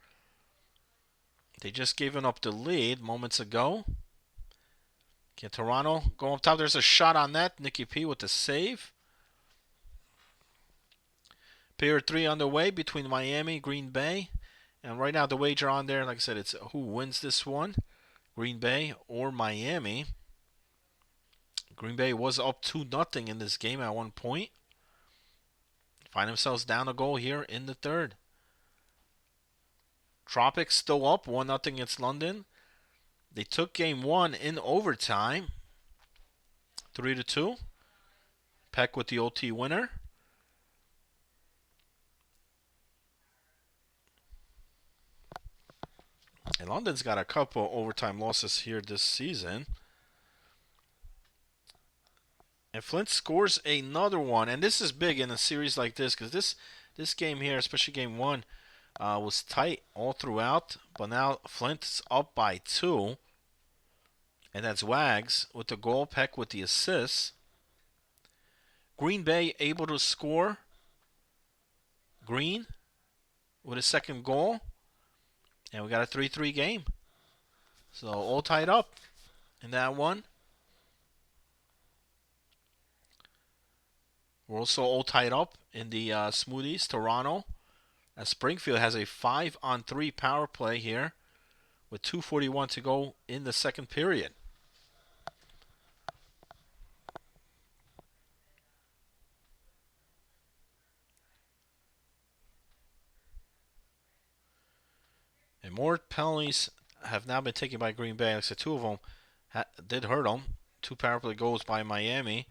They just given up the lead moments ago. Okay, Toronto go up top. There's a shot on that. Nicky P with the save. Period 3 underway between Miami, Green Bay. And right now the wager on there, like I said, it's who wins this one, Green Bay or Miami. Green Bay was up 2-0 in this game at one point. Find themselves down a goal here in the third. Tropics still up 1-0 against London. They took game 1 in overtime. 3-2. Peck with the OT winner. And London's got a couple overtime losses here this season. And Flint scores another one. And this is big in a series like this because this game here, especially game 1, was tight all throughout. But now Flint's up by 2. And that's Wags with the goal, Peck with the assist. Green Bay able to score. Green with a second goal. And we got a 3-3 game. So all tied up in that one. We're also all tied up in the Smoothies, Toronto. As Springfield has a 5-on-3 power play here with 2:41 to go in the second period. And more penalties have now been taken by Green Bay. Like I said, 2 of them did hurt them. 2 power play goals by Miami.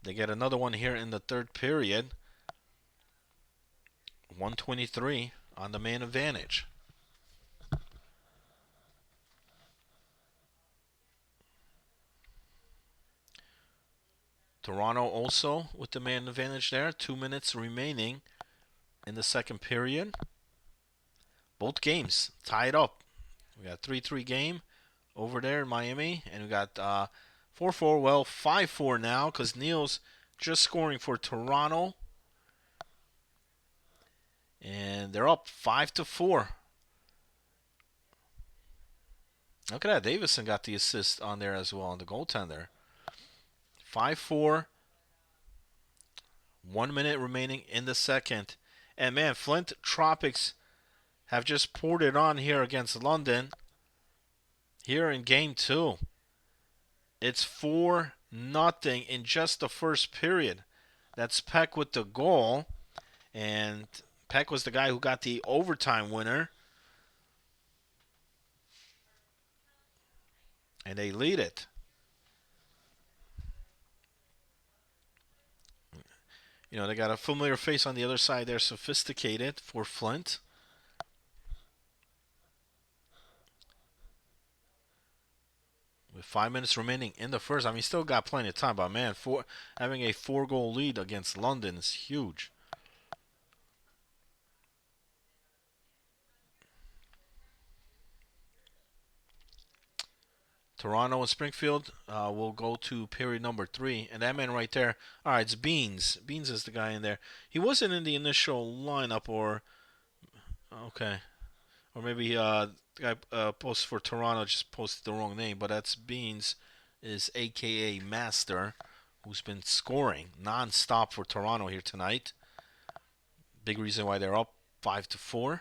They get another one here in the third period. 123 on the man advantage. Toronto also with the man advantage there. 2 minutes remaining in the second period. Both games tied up. We got 3-3 game over there in Miami. And we got 4-4. Well, 5-4 now because Neal's just scoring for Toronto. And they're up 5-4. Look at that. Davison got the assist on there as well on the goaltender. 5-4. 1 minute remaining in the second. And man, Flint Tropics have just poured it on here against London. Here in game 2. It's 4-0 in just the first period. That's Peck with the goal. And Peck was the guy who got the overtime winner. And they lead it. You know, they got a familiar face on the other side there, Sophisticated for Flint. With 5 minutes remaining in the first, I mean, still got plenty of time, but man, having a 4-goal lead against London is huge. Toronto and Springfield will go to period number 3. And that man right there, all right, it's Beans. Beans is the guy in there. He wasn't in the initial lineup, or okay, or maybe the guy posted for Toronto just posted the wrong name. But that's Beans, is AKA Master, who's been scoring non-stop for Toronto here tonight. Big reason why they're up 5-4.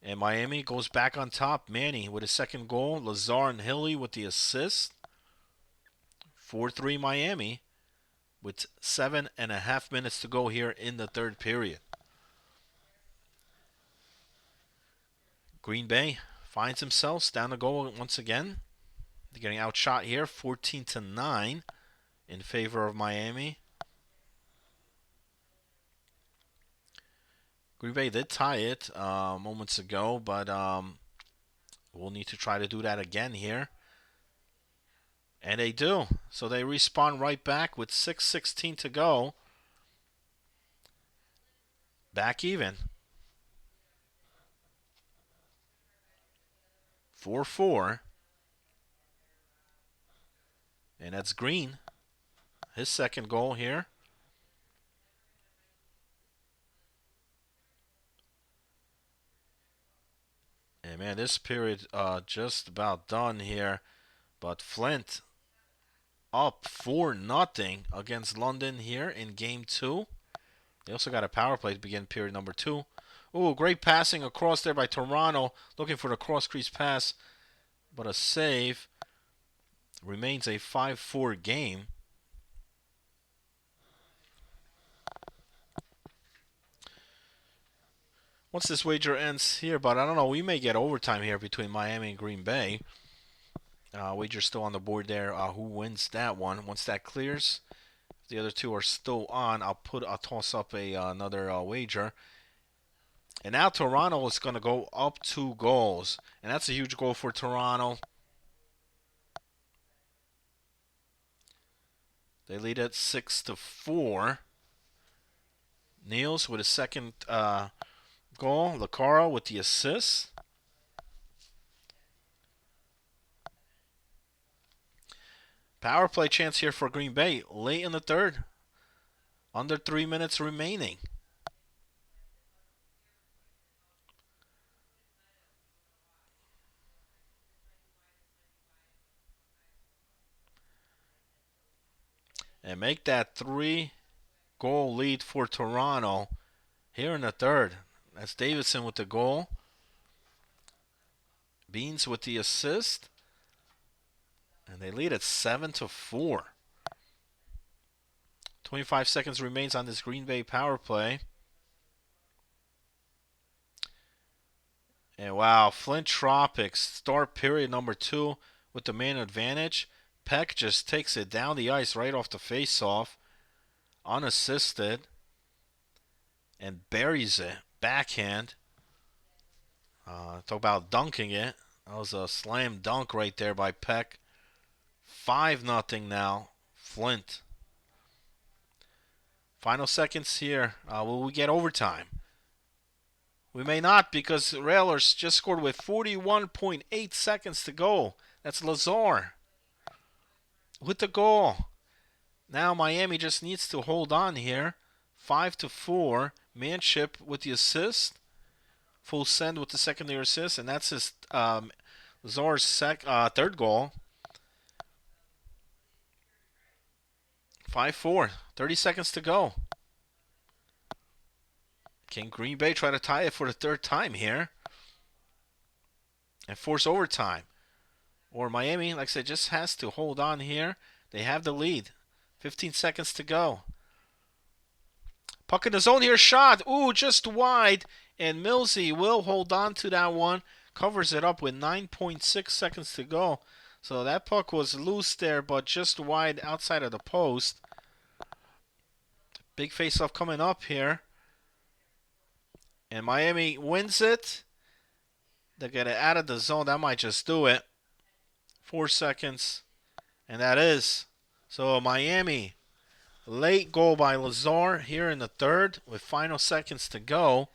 And Miami goes back on top. Manny with his second goal. Lazar and Hilly with the assist. 4-3 Miami with 7.5 minutes to go here in the third period. Green Bay finds themselves down the goal once again. They're getting outshot here, 14-9 in favor of Miami. Green Bay did tie it moments ago, but we'll need to try to do that again here. And they do. So they respawn right back with 6:16 to go. Back even. 4-4. And that's Green. His second goal here. And man, this period just about done here. But Flint up 4-0 against London here in game 2. They also got a power play to begin period number 2. Ooh, great passing across there by Toronto. Looking for the cross-crease pass. But a save. Remains a 5-4 game. Once this wager ends here, but I don't know, we may get overtime here between Miami and Green Bay. Wager still on the board there. Who wins that one? Once that clears, if the other two are still on, I'll toss up another wager. And now Toronto is going to go up 2 goals, and that's a huge goal for Toronto. They lead at 6-4. Niels with his second goal. Lacara with the assist. Power play chance here for Green Bay late in the third. Under 3 minutes remaining. And make that 3-goal lead for Toronto here in the third. That's Davidson with the goal. Beans with the assist. And they lead at 7-4. 25 seconds remains on this Green Bay power play. And wow, Flint Tropics start period number 2 with the man advantage. Peck just takes it down the ice right off the face-off, unassisted, and buries it. Backhand. Talk about dunking it. That was a slam dunk right there by Peck. 5-0 now, Flint. Final seconds here. Will we get overtime? We may not, because Railers just scored with 41.8 seconds to go. That's Lazar with the goal. Now Miami just needs to hold on here. 5-4. Manship with the assist. Full send with the secondary assist, and that's his Lazar's third goal. 5-4. 30 seconds to go. Can Green Bay try to tie it for the third time here and force overtime? Or Miami, like I said, just has to hold on here. They have the lead. 15 seconds to go. Puck in the zone here, shot. Ooh, just wide. And Millsy will hold on to that one. Covers it up with 9.6 seconds to go. So that puck was loose there, but just wide outside of the post. Big face-off coming up here. And Miami wins it. They're going to out of the zone. That might just do it. 4 seconds. And that is. So Miami, late goal by Lazar here in the third with final seconds to go.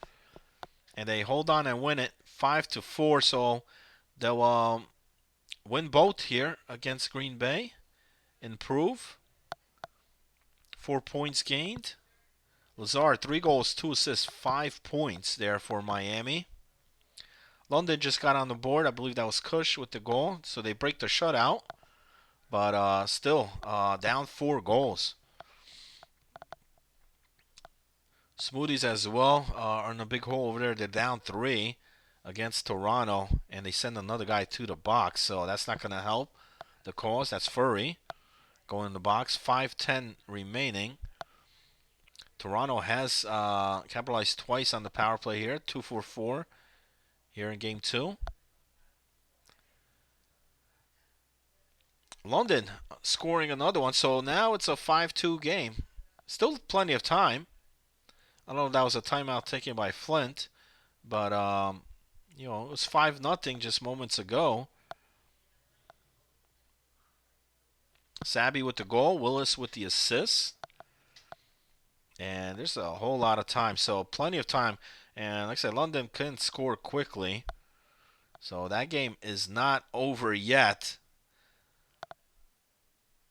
And they hold on and win it 5-4. So they'll win both here against Green Bay. Improve. 4 points gained. Lazard, 3 goals, 2 assists, 5 points there for Miami. London just got on the board. I believe that was Kush with the goal. So they break the shutout. But still, down 4 goals. Smoothies as well are in a big hole over there. They're down 3 against Toronto. And they send another guy to the box. So that's not going to help the cause. That's Furry going in the box. 5:10 remaining. Toronto has capitalized twice on the power play here. 2-4-4 here in game 2. London scoring another one. So now it's a 5-2 game. Still plenty of time. I don't know if that was a timeout taken by Flint. But, it was 5-0 just moments ago. Sabby with the goal. Willis with the assist. And there's a whole lot of time. So plenty of time. And like I said, London couldn't score quickly. So that game is not over yet.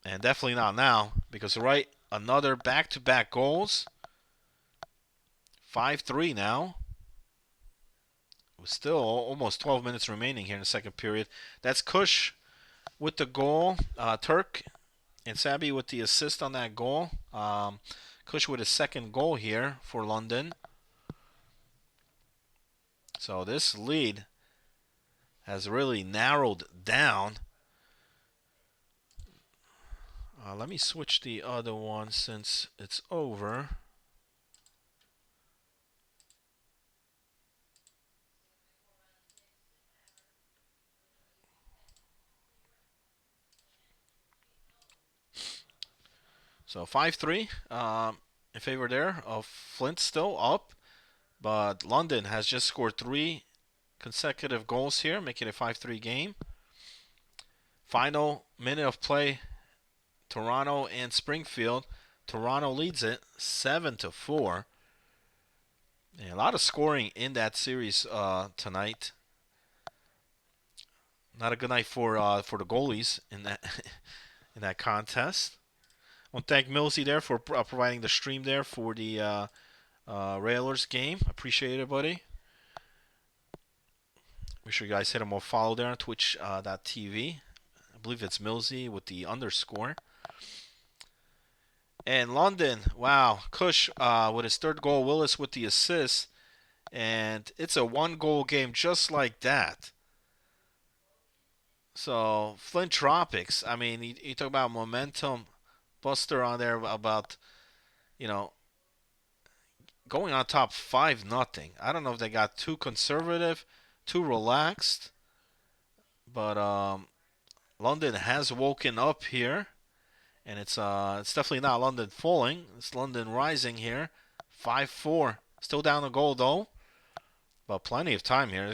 And definitely not now. Because another back-to-back goals. 5-3 now. With still almost 12 minutes remaining here in the second period. That's Kush with the goal. Turk and Sabby with the assist on that goal. Kush with his second goal here for London. So this lead has really narrowed down. Let me switch the other one since it's over. So 5-3 in favor there of Flint, still up. But London has just scored 3 consecutive goals here, making it a 5-3 game. Final minute of play, Toronto and Springfield. Toronto leads it 7-4. And a lot of scoring in that series tonight. Not a good night for the goalies in that in that contest. I want to thank Millsy there for providing the stream there for the Railers game. Appreciate it, buddy. Make sure you guys hit him a follow there on twitch.tv. I believe it's Millsy with the underscore. And London, wow, Kush with his 3rd goal, Willis with the assist. And it's a 1-goal game just like that. So, Flint Tropics, I mean, you talk about momentum buster on there about, going on top 5-0. I don't know if they got too conservative, too relaxed. But London has woken up here. And it's definitely not London falling. It's London rising here. 5-4. Still down a goal, though. But plenty of time here.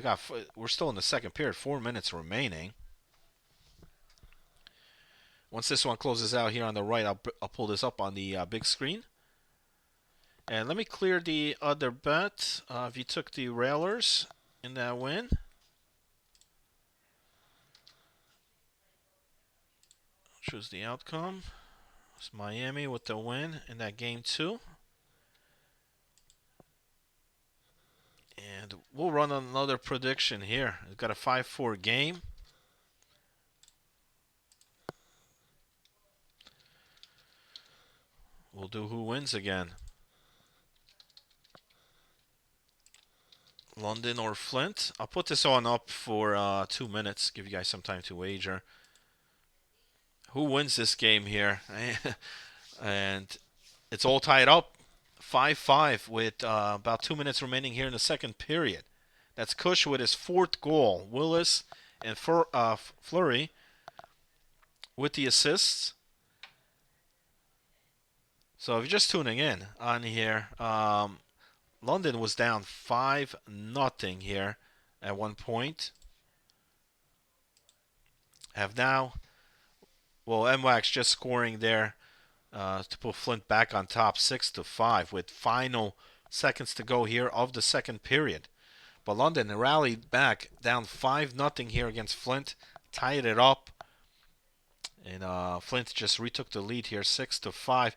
We're still in the second period. 4 minutes remaining. Once this one closes out here on the right, I'll pull this up on the big screen. And let me clear the other bet. If you took the Railers in that win. Choose the outcome. It's Miami with the win in that game 2. And we'll run another prediction here. We've got a 5-4 game. We'll do who wins again. London or Flint. I'll put this on up for 2 minutes. Give you guys some time to wager. Who wins this game here? And it's all tied up. 5-5 with about 2 minutes remaining here in the second period. That's Kush with his 4th goal. Willis and Fleury with the assists. So if you're just tuning in on here, London was down 5-0 here at one point. Have now, MWAX just scoring there to put Flint back on top 6-5 with final seconds to go here of the second period. But London rallied back, down 5-0 here against Flint, tied it up. And Flint just retook the lead here, 6-5.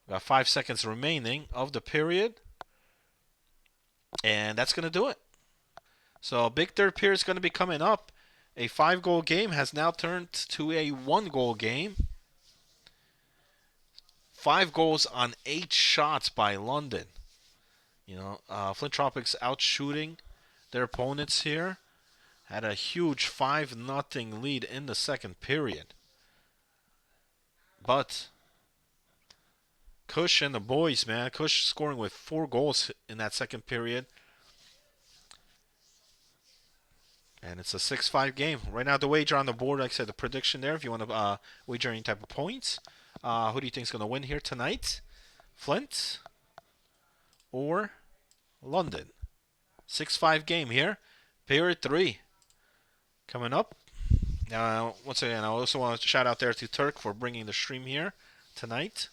Got 5 seconds remaining of the period. And that's going to do it. So a big third period is going to be coming up. A 5-goal game has now turned to a 1-goal game. 5 goals on 8 shots by London. Flint Tropics out shooting their opponents here. Had a huge 5-0 lead in the second period. But Cush and the boys, man. Cush scoring with 4 goals in that second period. And it's a 6-5 game. Right now, the wager on the board, like I said, the prediction there, if you want to wager any type of points. Who do you think is going to win here tonight? Flint or London? 6-5 game here. Period 3 coming up. Now, once again, I also want to shout out there to Turk for bringing the stream here tonight.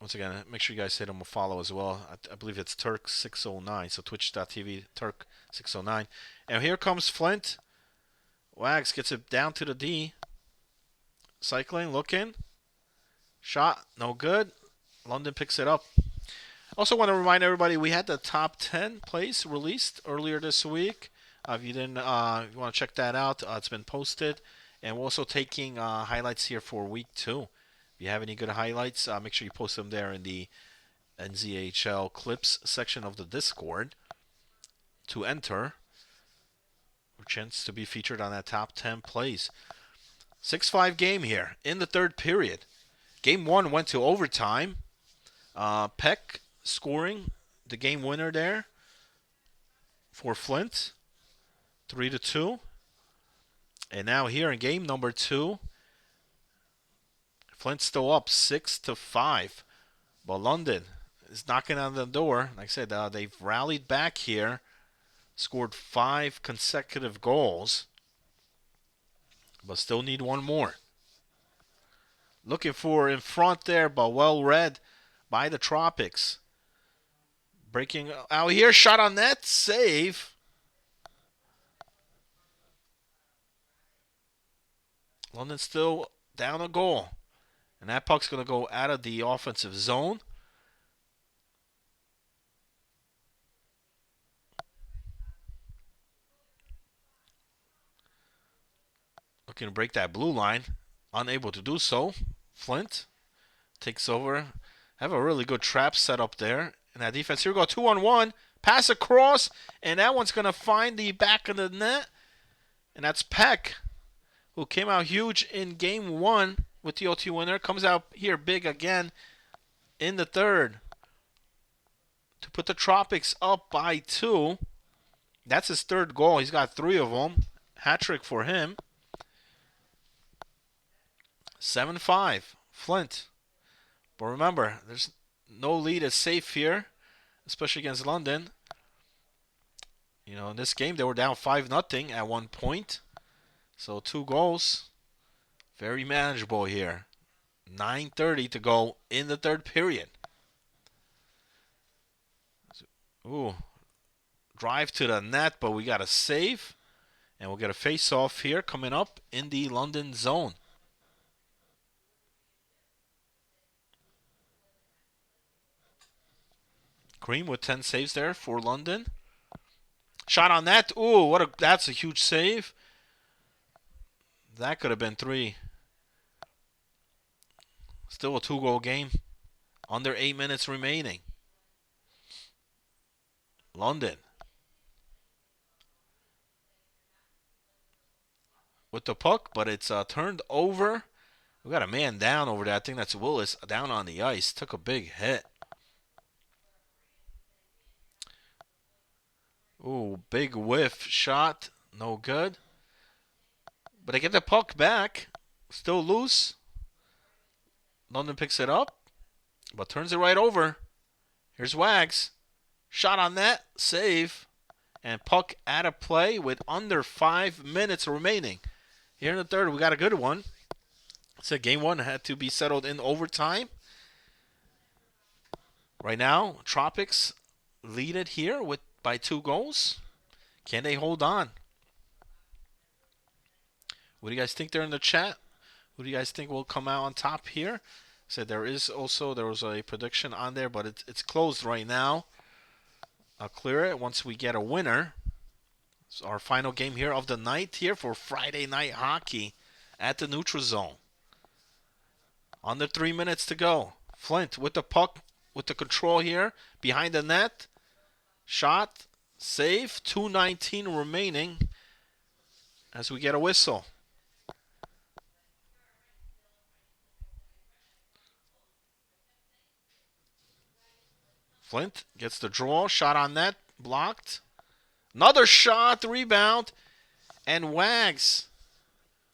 Once again, make sure you guys hit him a follow as well. I believe it's Turk609, so twitch.tv Turk609. And here comes Flint. Wags gets it down to the D. Cycling, looking. Shot, no good. London picks it up. Also want to remind everybody, we had the top 10 plays released earlier this week. If you didn't, if you want to check that out, it's been posted. And we're also taking highlights here for week 2. If you have any good highlights, make sure you post them there in the NZHL clips section of the Discord to enter a chance to be featured on that top 10 plays. 6-5 game here in the third period. Game 1 went to overtime. Peck scoring the game winner there for Flint, 3-2. And now here in game number 2, Flint's still up 6-5. But London is knocking on the door. Like I said, they've rallied back here, scored 5 consecutive goals, but still need one more. Looking for in front there, but well read by the Tropics. Breaking out here, shot on net, save. London still down a goal. And that puck's going to go out of the offensive zone. Looking to break that blue line. Unable to do so. Flint takes over. Have a really good trap set up there. And that defense, here we go, 2-on-1. Pass across. And that one's going to find the back of the net. And that's Peck, who came out huge in game 1 with the OT winner. Comes out here big again in the third to put the Tropics up by 2. That's his third goal. He's got 3 of them. Hat trick for him. 7-5, Flint. But remember, there's no lead is safe here, especially against London. In this game, they were down 5-0 at one point. So 2 goals. Very manageable here. 9:30 to go in the third period. Ooh. Drive to the net, but we got a save. And we'll get a face-off here coming up in the London zone. Cream with 10 saves there for London. Shot on that. Ooh, that's a huge save. That could have been 3. Still a 2-goal game. Under 8 minutes remaining. London with the puck, but it's turned over. We got a man down over there. I think that's Willis down on the ice. Took a big hit. Ooh, big whiff shot. No good. But they get the puck back. Still loose. London picks it up, but turns it right over. Here's Wags. Shot on that. Save. And puck out of play with under 5 minutes remaining. Here in the third, we got a good one. So game 1 had to be settled in overtime. Right now, Tropics lead it here by 2 goals. Can they hold on? What do you guys think there in the chat? Who do you guys think will come out on top here? So there was a prediction on there, but it's closed right now. I'll clear it once we get a winner. It's our final game here of the night here for Friday night hockey at the neutral zone. Under 3 minutes to go. Flint with the puck, with the control here behind the net. Shot, save, 2:19 remaining as we get a whistle. Flint gets the draw, shot on net, blocked. Another shot, rebound, and Wags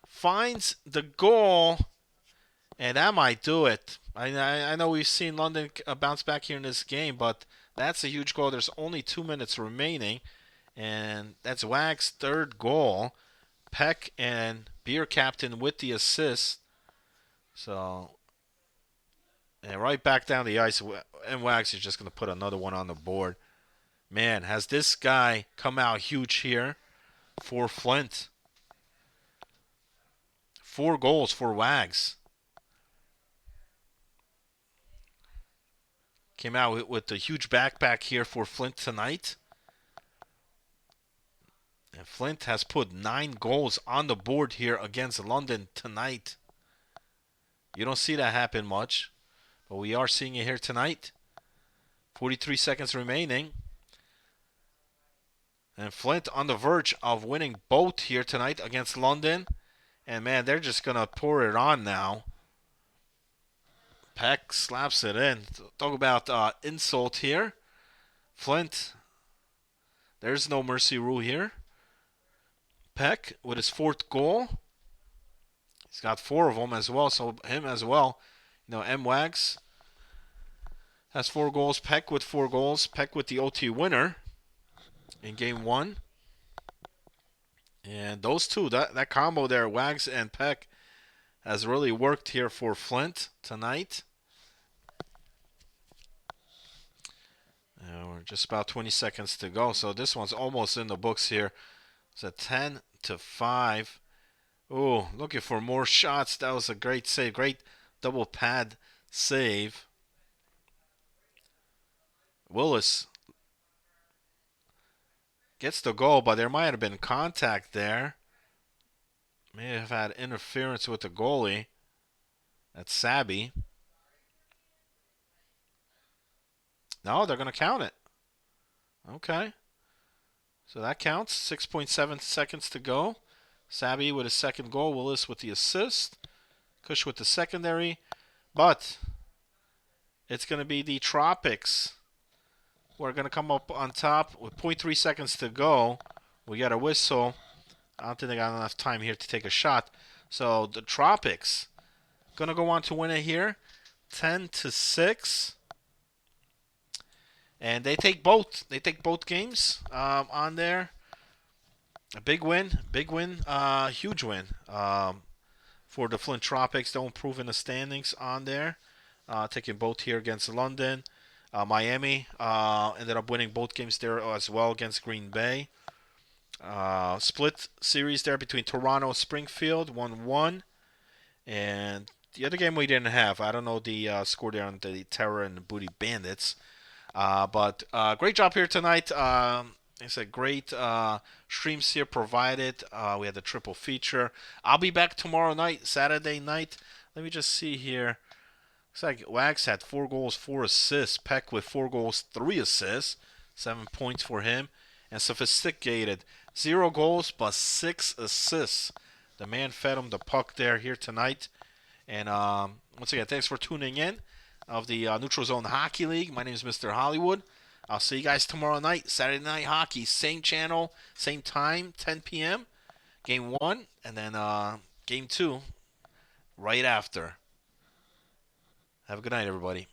finds the goal, and that might do it. I know we've seen London bounce back here in this game, but that's a huge goal. There's only 2 minutes remaining, and that's Wags' third goal. Peck and Beer Captain with the assist. So, and right back down the ice, and Wags is just going to put another one on the board. Man, has this guy come out huge here for Flint. 4 goals for Wags. Came out with a huge backpack here for Flint tonight. And Flint has put 9 goals on the board here against London tonight. You don't see that happen much, but we are seeing it here tonight. 43 seconds remaining. And Flint on the verge of winning both here tonight against London. And man, they're just going to pour it on now. Peck slaps it in. Talk about insult here. Flint, there's no mercy rule here. Peck with his 4th goal. He's got 4 of them as well, so him as well. You know, M. Wags has 4 goals. Peck with 4 goals. Peck with the OT winner in game 1. And those two, that combo there, Wags and Peck, has really worked here for Flint tonight. We're just about 20 seconds to go, so this one's almost in the books here. It's a 10-5. Oh, looking for more shots. That was a great save, great double pad save. Willis gets the goal, but there might have been contact there. May have had interference with the goalie. That's Sabby. No, they're going to count it. Okay. So that counts. 6.7 seconds to go. Sabby with his 2nd goal. Willis with the assist. Kush with the secondary. But it's going to be the Tropics. We're going to come up on top with 0.3 seconds to go. We got a whistle. I don't think they got enough time here to take a shot. So the Tropics going to go on to win it here. 10-6. And they take both. They take both games on there. A big win, huge win for the Flint Tropics. Don't improve in the standings on there. Taking both here against London. Miami ended up winning both games there as well against Green Bay. Split series there between Toronto and Springfield, 1-1. And the other game we didn't have. I don't know the score there on the Terror and the Booty Bandits. But great job here tonight. It's a great streams here provided. We had the triple feature. I'll be back tomorrow night, Saturday night. Let me just see here. Looks like Wags had 4 goals, 4 assists. Peck with 4 goals, 3 assists. 7 points for him. And Sophisticated, 0 goals, but 6 assists. The man fed him the puck there here tonight. And once again, thanks for tuning in of the Neutral Zone Hockey League. My name is Mr. Hollywood. I'll see you guys tomorrow night, Saturday Night Hockey. Same channel, same time, 10 p.m. Game 1, and then Game 2 right after. Have a good night, everybody.